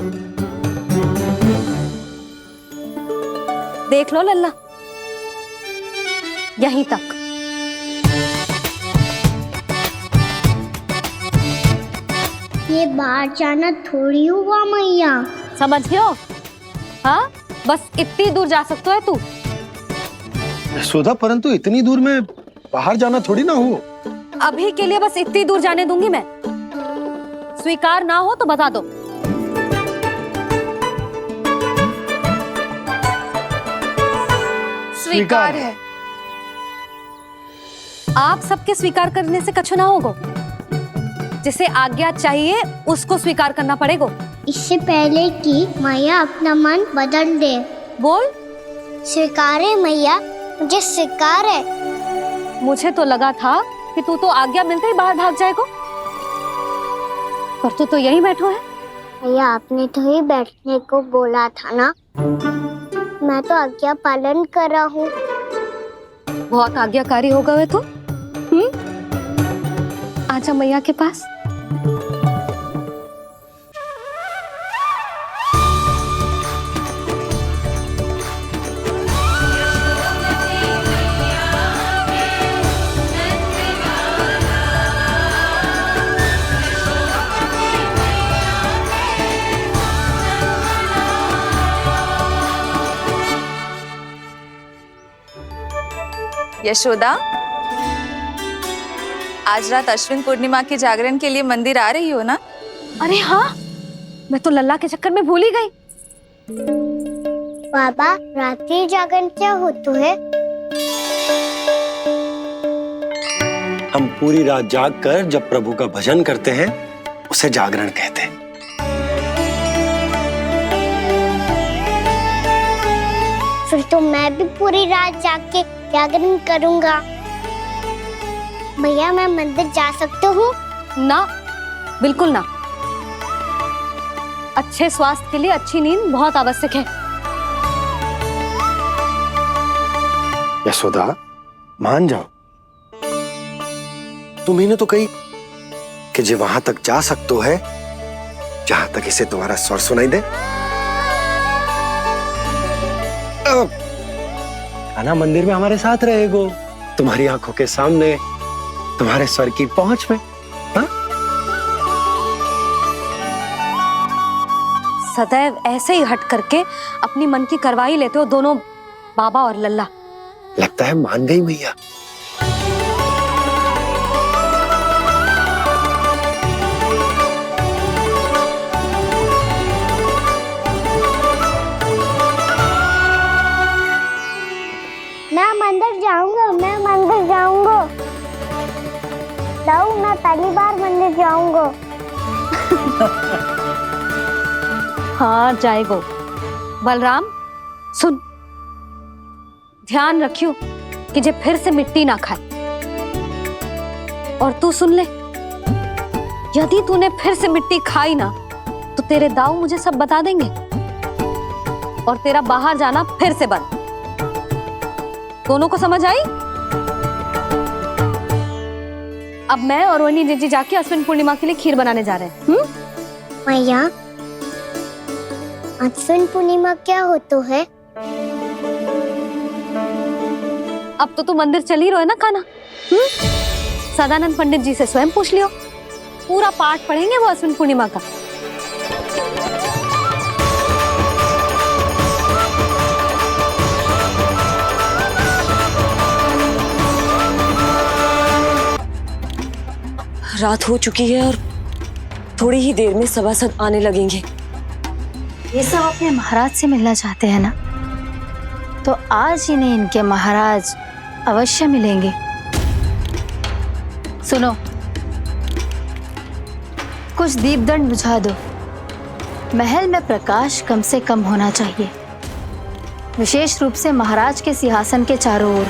देख लो लल्ला, यहीं तक। ये बाहर जाना थोड़ी हुआ मैया। समझियो? हाँ, बस इतनी दूर जा सकते है तू। यशोदा, परंतु इतनी दूर में बाहर जाना थोड़ी ना हो। अभी के लिए बस इतनी दूर जाने दूंगी मैं। स्वीकार ना हो तो बता दो। स्वीकार है। आप सबके स्वीकार करने से कछु ना होगा। जिसे आज्ञा चाहिए उसको स्वीकार करना पड़ेगा। इससे पहले कि मैया अपना मन बदल दे। बोल। स्वीकार है मैया, मुझे स्वीकार है। मुझे तो लगा था कि तू तो आज्ञा मिलते ही बाहर भाग जाएगा, पर तू तो यहीं बैठो है। मैया आपने तो ही बैठने को बोला था ना, मैं तो आज्ञा पालन कर रहा हूँ। बहुत आज्ञाकारी होगा वे तो। आजा मैया के पास। यशोदा, आज रात अश्विन पूर्णिमा के जागरण के लिए मंदिर आ रही हो ना? अरे हाँ, मैं तो लल्ला के चक्कर में भूल ही गई। बाबा, रात्रि जागरण क्या होता है? हम पूरी रात जाग कर जब प्रभु का भजन करते हैं उसे जागरण कहते हैं। फिर तो मैं भी पूरी रात जाग के जागरण करूंगा। भैया, मैं मंदिर जा सकती हूँ? ना, बिल्कुल ना। अच्छे स्वास्थ्य के लिए अच्छी नींद बहुत आवश्यक है। यशोदा, मान जाओ। तुम्ही ने तो कही कि जे वहां तक जा सकते है जहां तक इसे तुम्हारा स्वर सुनाई दे। कान्हा मंदिर में हमारे साथ रहेगो, तुम्हारी आंखों के सामने, तुम्हारे स्वर की पहुंच में। हाँ? सदैव ऐसे ही हट करके अपनी मन की करवाई लेते हो दोनों बाबा और लल्ला। लगता है मान गई मैया। मैं मंदिर जाऊंगा, मैं मंदिर जाऊंगा। मैं पहली बार मंदिर जाऊंगा। हाँ जाएगो। बलराम सुन, ध्यान रखियो कि जे फिर से मिट्टी ना खाए। और तू सुन ले, यदि तूने फिर से मिट्टी खाई ना तो तेरे दाऊ मुझे सब बता देंगे और तेरा बाहर जाना फिर से बंद। दोनों को समझ आई? अब मैं और रोहिणी जीजी जाके अश्विन पूर्णिमा के लिए खीर बनाने जा रहे हैं। मैया, अश्विन पूर्णिमा क्या होता है? अब तो तू मंदिर चल ही रहो है ना कान्हा? सदानंद पंडित जी से स्वयं पूछ लियो, पूरा पाठ पढ़ेंगे वो अश्विन पूर्णिमा का। रात हो चुकी है और थोड़ी ही देर में सभासद आने लगेंगे। ये सब अपने महाराज से मिलना चाहते हैं ना, तो आज इन्हें इनके महाराज अवश्य मिलेंगे। सुनो, कुछ दीपदंड बुझा दो। महल में प्रकाश कम से कम होना चाहिए, विशेष रूप से महाराज के सिंहासन के चारों ओर।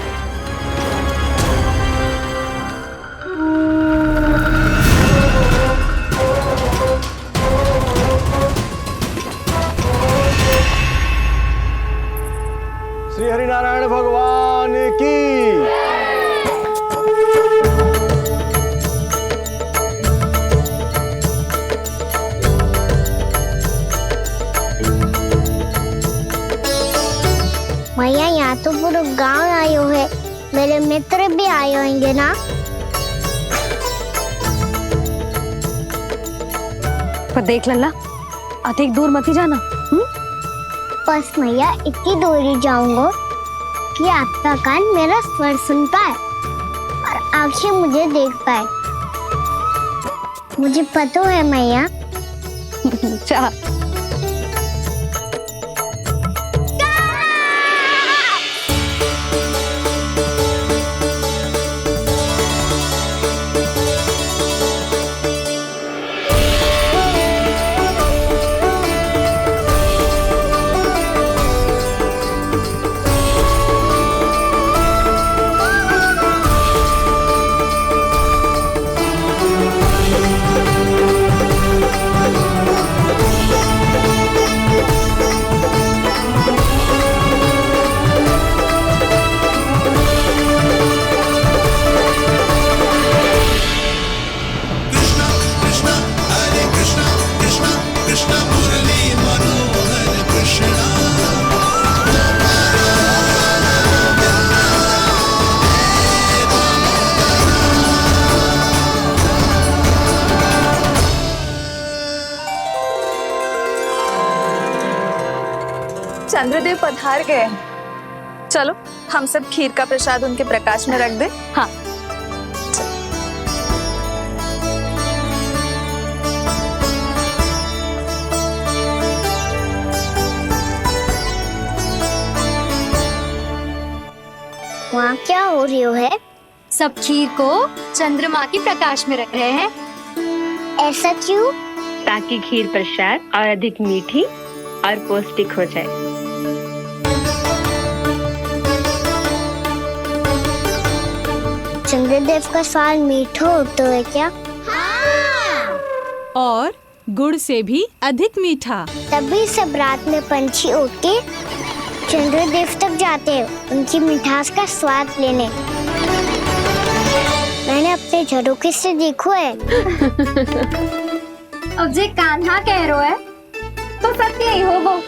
श्री हरिनारायण भगवान की। मैया, यहाँ तो पूरा गांव आयो है, मेरे मित्र भी आए होंगे ना? पर देख लल्ला, अधिक दूर मत ही जाना। बस मैया, इतनी दूर ही जाऊंगा कि आपका कान मेरा स्वर सुन पाए और आंखें मुझे देख पाए। मुझे पता है मैया। चाह चंद्रदेव पधार गए हैं। चलो हम सब खीर का प्रसाद उनके प्रकाश में रख दे। हाँ। वहाँ क्या हो रही है? सब खीर को चंद्रमा की प्रकाश में रख रहे हैं। ऐसा क्यों? ताकि खीर प्रसाद और अधिक मीठी और पौष्टिक हो जाए। चंद्रदेव का स्वाद मीठा होता है क्या? और गुड़ से भी अधिक मीठा। तभी सब रात में पंछी उड़ के चंद्रदेव तक जाते हैं उनकी मिठास का स्वाद लेने। मैंने अपने झरोखे से देखो है। अब जे कान्हा कह रहा है तो सत्य ही होगा।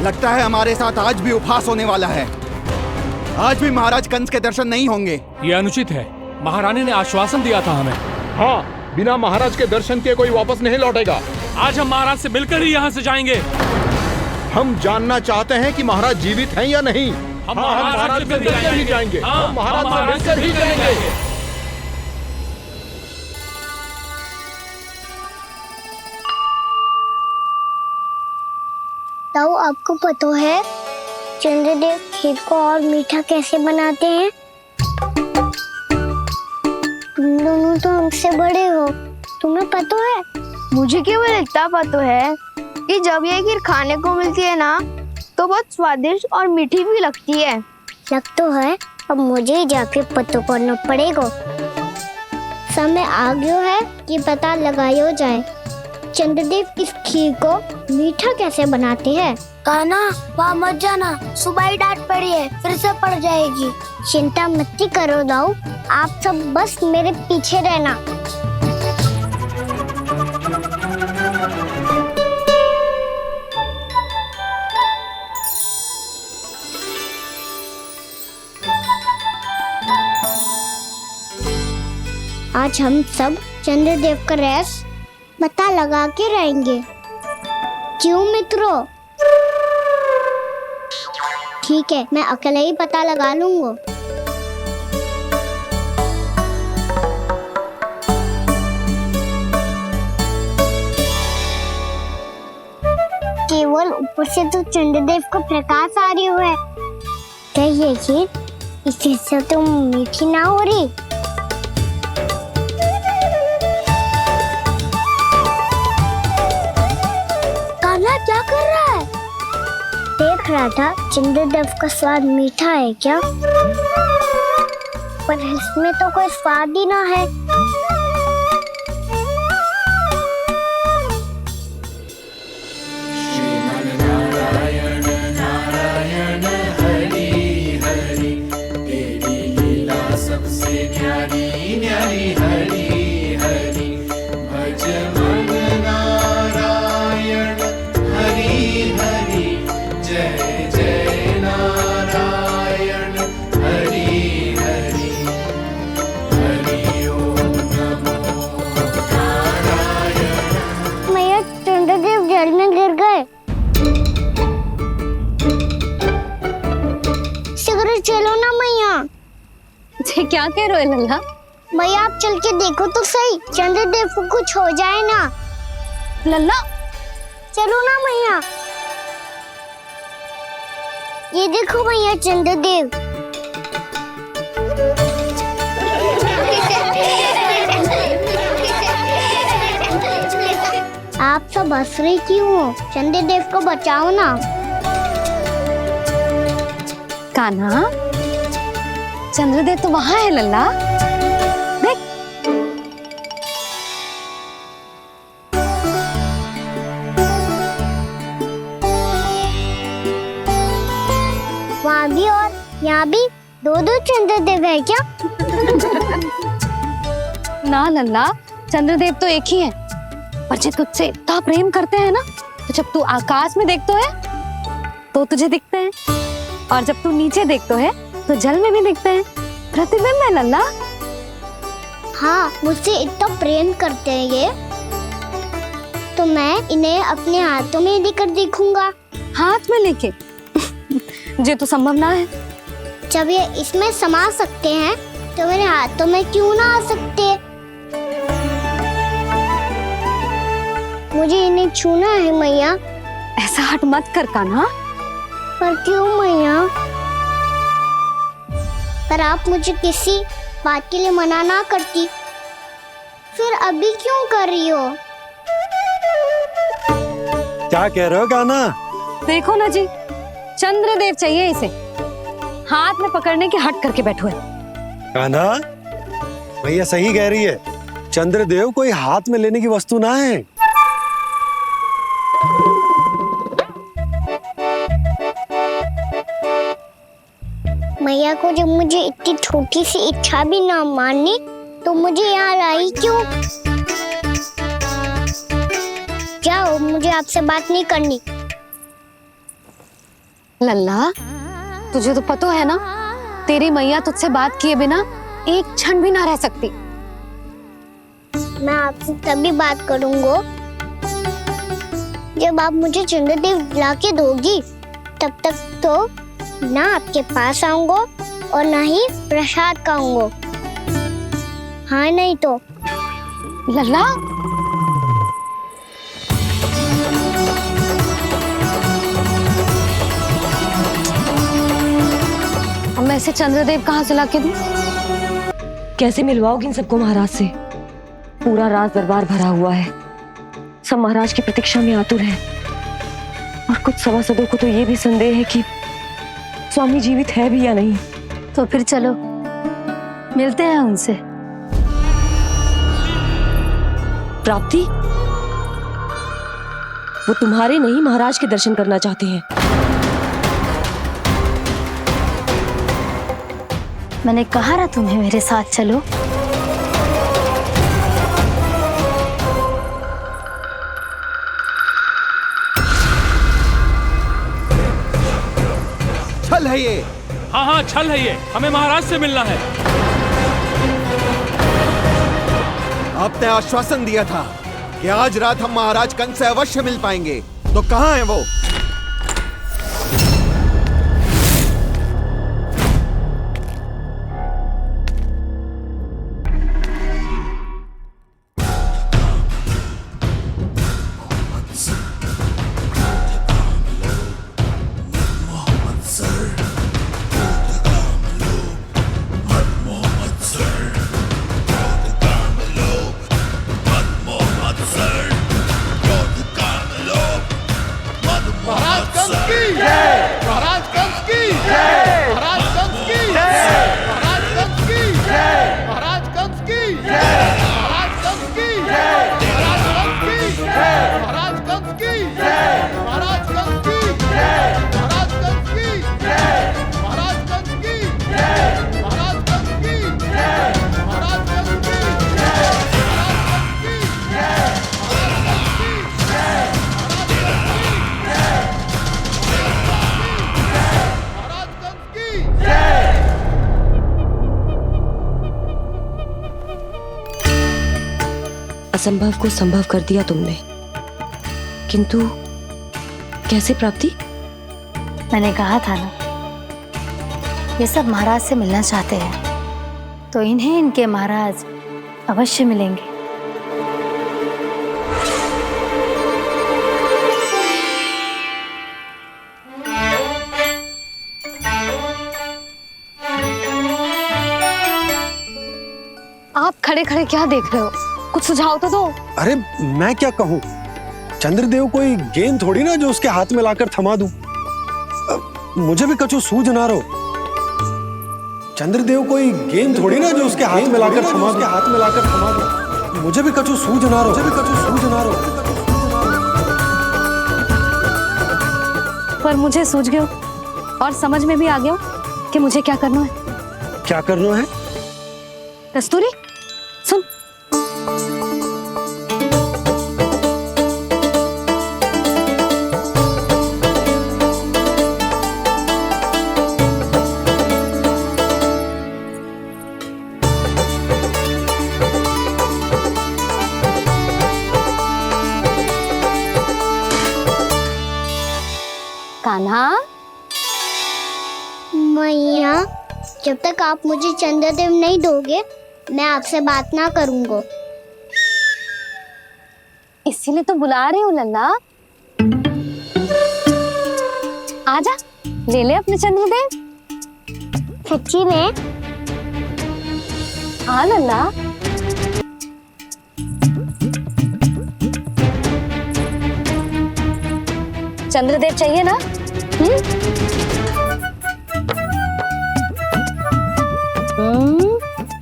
लगता है हमारे साथ आज भी उपहास होने वाला है। आज भी महाराज कंस के दर्शन नहीं होंगे। ये अनुचित है। महारानी ने आश्वासन दिया था हमें। हाँ, बिना महाराज के दर्शन के कोई वापस नहीं लौटेगा। आज हम महाराज से मिलकर ही यहाँ से जाएंगे। हम जानना चाहते हैं कि महाराज जीवित हैं या नहीं। हम महाराज से मिलकर ही जाएंगे। हम महाराज से मिलकर ही जाएंगे। ताऊ, आपको पता है चंद्रदेव खीर को और मीठा कैसे बनाते हैं? तुम दोनों तो हमसे बड़े हो, तुम्हें पता है? मुझे केवल इतना पता है कि जब ये खीर खाने को मिलती है ना तो बहुत स्वादिष्ट और मीठी भी लगती है। लग तो है, अब मुझे ही जाके पता करना पड़ेगा। समय आ गया है कि पता लगाया जाए चंद्रदेव इस खीर को मीठा कैसे बनाते हैं। कान्हा, वहाँ मत जाना, सुबह ही डांट पड़ी है, फिर से पड़ जाएगी। चिंता मत करो दाऊ, आप सब बस मेरे पीछे रहना। आज हम सब चंद्रदेव का रहस्य पता लगा के रहेंगे। क्यों मित्रों? ठीक है, मैं अकेले ही पता लगा लूंगा। केवल ऊपर से तो चंद्रदेव को प्रकाश आ रही है। क्या ये खीर इससे तो मीठी ना हो रही? कान्हा क्या कर रहा है? देख रहा था चंद्रदेव का स्वाद मीठा है क्या, पर इसमें तो कोई स्वाद ही ना है। नारायण नारायण हरि हरि, तेरी लीला सबसे न्यारी न्यारी हरि हरि, भज मन नारायण हरि हरि, जय जय नारायण हरि हरि, हरि ओम नमो नारायण। मैया, चंद्रदेव जल में गिर गए। शीघ्र चलो ना मैया। क्या कह रहे हो लल्ला? मैया, आप चल के देखो तो सही, चंद्रदेव को कुछ हो जाए ना। लल्ला, चलो ना मैया। ये देखो मैया, चंद्रदेव। आप सब हंस रहे क्यों हो? चंद्रदेव को बचाओ ना। कान्हा, चंद्रदेव तो वहां है लल्ला, देख। वहाँ भी और यहाँ भी दो दो चंद्रदेव है क्या? ना लल्ला, चंद्रदेव तो एक ही है। पर जब तुझसे इतना प्रेम करते हैं ना, तो जब तू आकाश में देखतो है तो तुझे दिखते हैं, और जब तू नीचे देखतो है तो जल में भी दिखते हैं। प्रतिबिंब है लल्ला। हाँ, मुझसे इतना प्रेम करते हैं ये, तो मैं इन्हें अपने हाथों में लेकर देखूंगा। हाथ में लेके? ये तो संभव ना है। जब ये इसमें समा सकते हैं तो मेरे हाथों में क्यों ना आ सकते? मुझे इन्हें छूना है मैया। ऐसा हट मत कर कान्हा। पर क्यों मैया? पर आप मुझे किसी बात के लिए मना ना करती, फिर अभी क्यों कर रही हो? क्या कह रहे हो कान्हा? देखो ना जी, चंद्रदेव चाहिए इसे, हाथ में पकड़ने के हट करके बैठो है। कान्हा, भैया सही कह रही है, चंद्रदेव कोई हाथ में लेने की वस्तु ना है। मैया को जब मुझे इतनी छोटी सी इच्छा भी ना माननी, तो मुझे यहाँ लाई क्यों? जाओ, मुझे आपसे बात नहीं करनी। लल्ला, तुझे तो पता है ना, तेरी मैया तुझसे बात किए बिना एक क्षण भी ना रह सकती। मैं आपसे तभी बात करूंगा जब आप मुझे चंद्रदेव ला के दोगी तब तक तो ना आपके पास आऊंगा और ना ही प्रसाद खाऊंगा। हाँ नहीं तो लल्ला अब मैं इसे चंद्रदेव कहाँ से लाके दूं? कैसे मिलवाओगे इन सबको महाराज से? पूरा राज दरबार भरा हुआ है, सब महाराज की प्रतीक्षा में आतुर हैं। और कुछ सभासदों को तो ये भी संदेह है कि स्वामी जीवित है भी या नहीं। तो फिर चलो मिलते हैं उनसे। प्राप्ति, वो तुम्हारे नहीं महाराज के दर्शन करना चाहते हैं। मैंने कहा ना तुम्हें मेरे साथ चलो। छल है ये। हाँ हाँ छल है ये, हमें महाराज से मिलना है। आपने आश्वासन दिया था कि आज रात हम महाराज कंस से अवश्य मिल पाएंगे, तो कहाँ है वो? असंभव को संभव कर दिया तुमने, किंतु कैसे प्राप्ति? मैंने कहा था ना, ये सब महाराज से मिलना चाहते हैं, तो इन्हें इनके महाराज अवश्य मिलेंगे। आप खड़े खड़े क्या देख रहे हो? कुछ सुझाव तो दो। अरे मैं क्या कहूँ, चंद्रदेव कोई गेंद थोड़ी ना जो उसके हाथ में लाकर थमा दूं। मुझे भी कछु सूझ ना रो। चंद्रदेव कोई गेंद थोड़ी ना जो उसके हाथ में लाकर थमा दूं। मुझे भी कछु सूझ ना रो। पर मुझे सूझ गयो और समझ में भी आ गया कि मुझे क्या करना है। क्या करना है? कस्तूरी सुन, कान्हा, मैया, जब तक आप मुझे चंद्रदेव नहीं दोगे मैं आपसे बात ना करूंगा। इसीलिए तो बुला रही हूँ लल्ला। आजा, ले ले अपने चंद्रदेव। सच्ची में? हाँ लल्ला। चंद्रदेव चाहिए ना?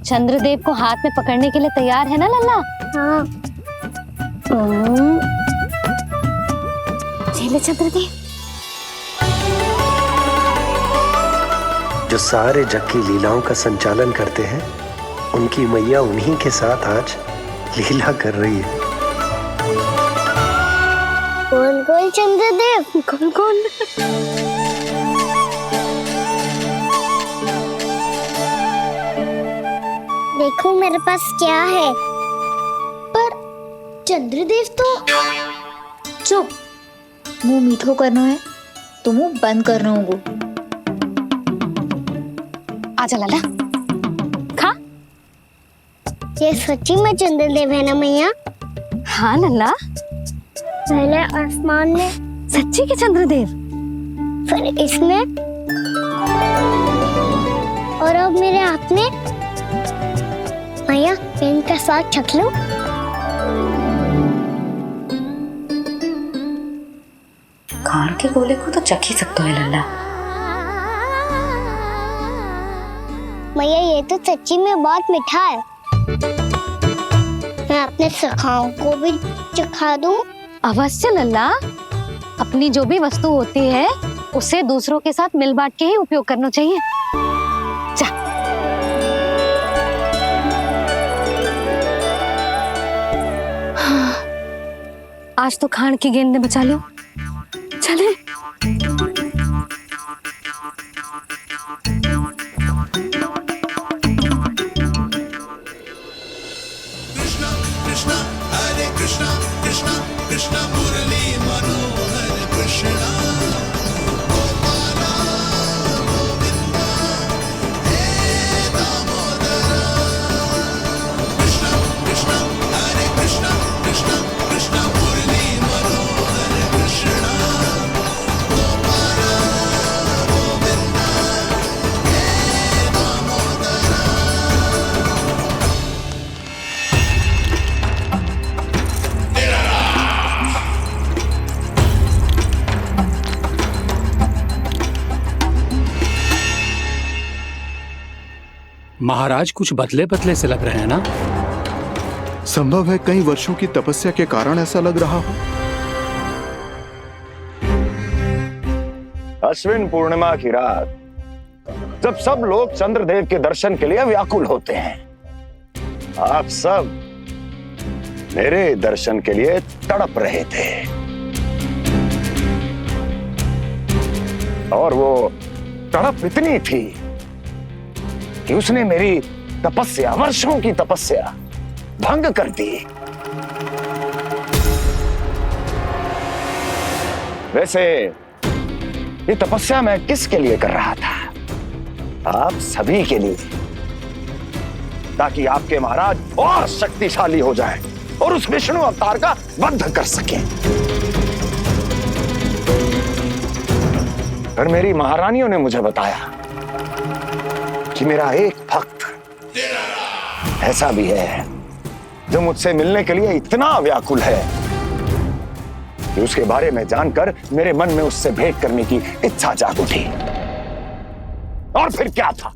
चंद्रदेव को हाथ में पकड़ने के लिए तैयार है ना लल्ला? हाँ। ले चंद्रदेव। जो सारे जग की लीलाओं का संचालन करते हैं, उनकी मैया उन्हीं के साथ आज लीला कर रही है। कौन कौन चंद्रदेव? कौन कौन? देखो मेरे पास क्या है। पर चंद्रदेव तो चुप, मुंह मीठो करना है तो मुंह बंद करना होगा। आजा लाला खा। ये सच्ची में चंद्रदेव है ना मैया? हाँ लल्ला, पहले आसमान में सच्ची के चंद्रदेव, फिर इसमें और अब मेरे हाथ में। मैया इनका साथ छक लो। खान के गोले को तो चख ही सकता है लल्ला। मैया ये तो सच्ची में बहुत मीठा है। मैं अपने सखाओं को भी चखा दूं? अवश्य लल्ला, अपनी जो भी वस्तु होती है उसे दूसरों के साथ मिल बांट के ही उपयोग करना चाहिए। जा। हाँ, आज तो खान की गेंद ने बचा लो। चले। महाराज कुछ बदले बदले से लग रहे हैं ना? संभव है कई वर्षों की तपस्या के कारण ऐसा लग रहा हो। अश्विन पूर्णिमा की रात जब सब लोग चंद्रदेव के दर्शन के लिए व्याकुल होते हैं, आप सब मेरे दर्शन के लिए तड़प रहे थे। और वो तड़प इतनी थी कि उसने मेरी तपस्या, वर्षों की तपस्या भंग कर दी। वैसे ये तपस्या मैं किसके लिए कर रहा था? आप सभी के लिए, ताकि आपके महाराज और शक्तिशाली हो जाएं और उस विष्णु अवतार का वध कर सकें। पर मेरी महारानियों ने मुझे बताया कि मेरा एक भक्त ऐसा भी है जो मुझसे मिलने के लिए इतना व्याकुल है कि उसके बारे में जानकर मेरे मन में उससे भेंट करने की इच्छा जाग उठी। और फिर क्या था,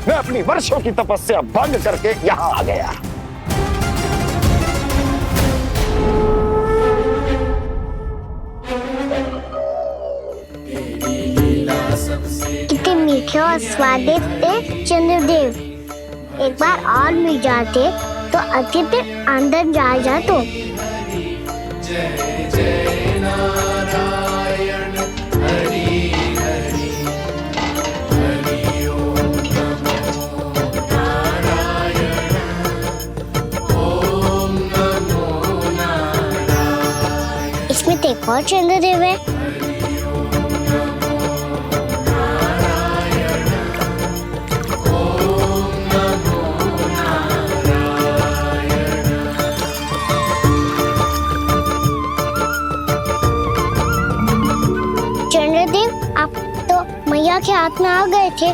मैं अपनी वर्षों की तपस्या भंग करके यहां आ गया। कितने मीठे और स्वादिष्ट थे चंद्रदेव। एक बार और मिल जाते तो अच्छे से अंदर जा तो। जय जय नारायण हरि हरि हरि ओम नमो नारायण ओम नमो नारायण। इसमें तो एक और चंद्रदेव है। चंद्रदेव, आप तो मैया के हाथ में आ गए थे,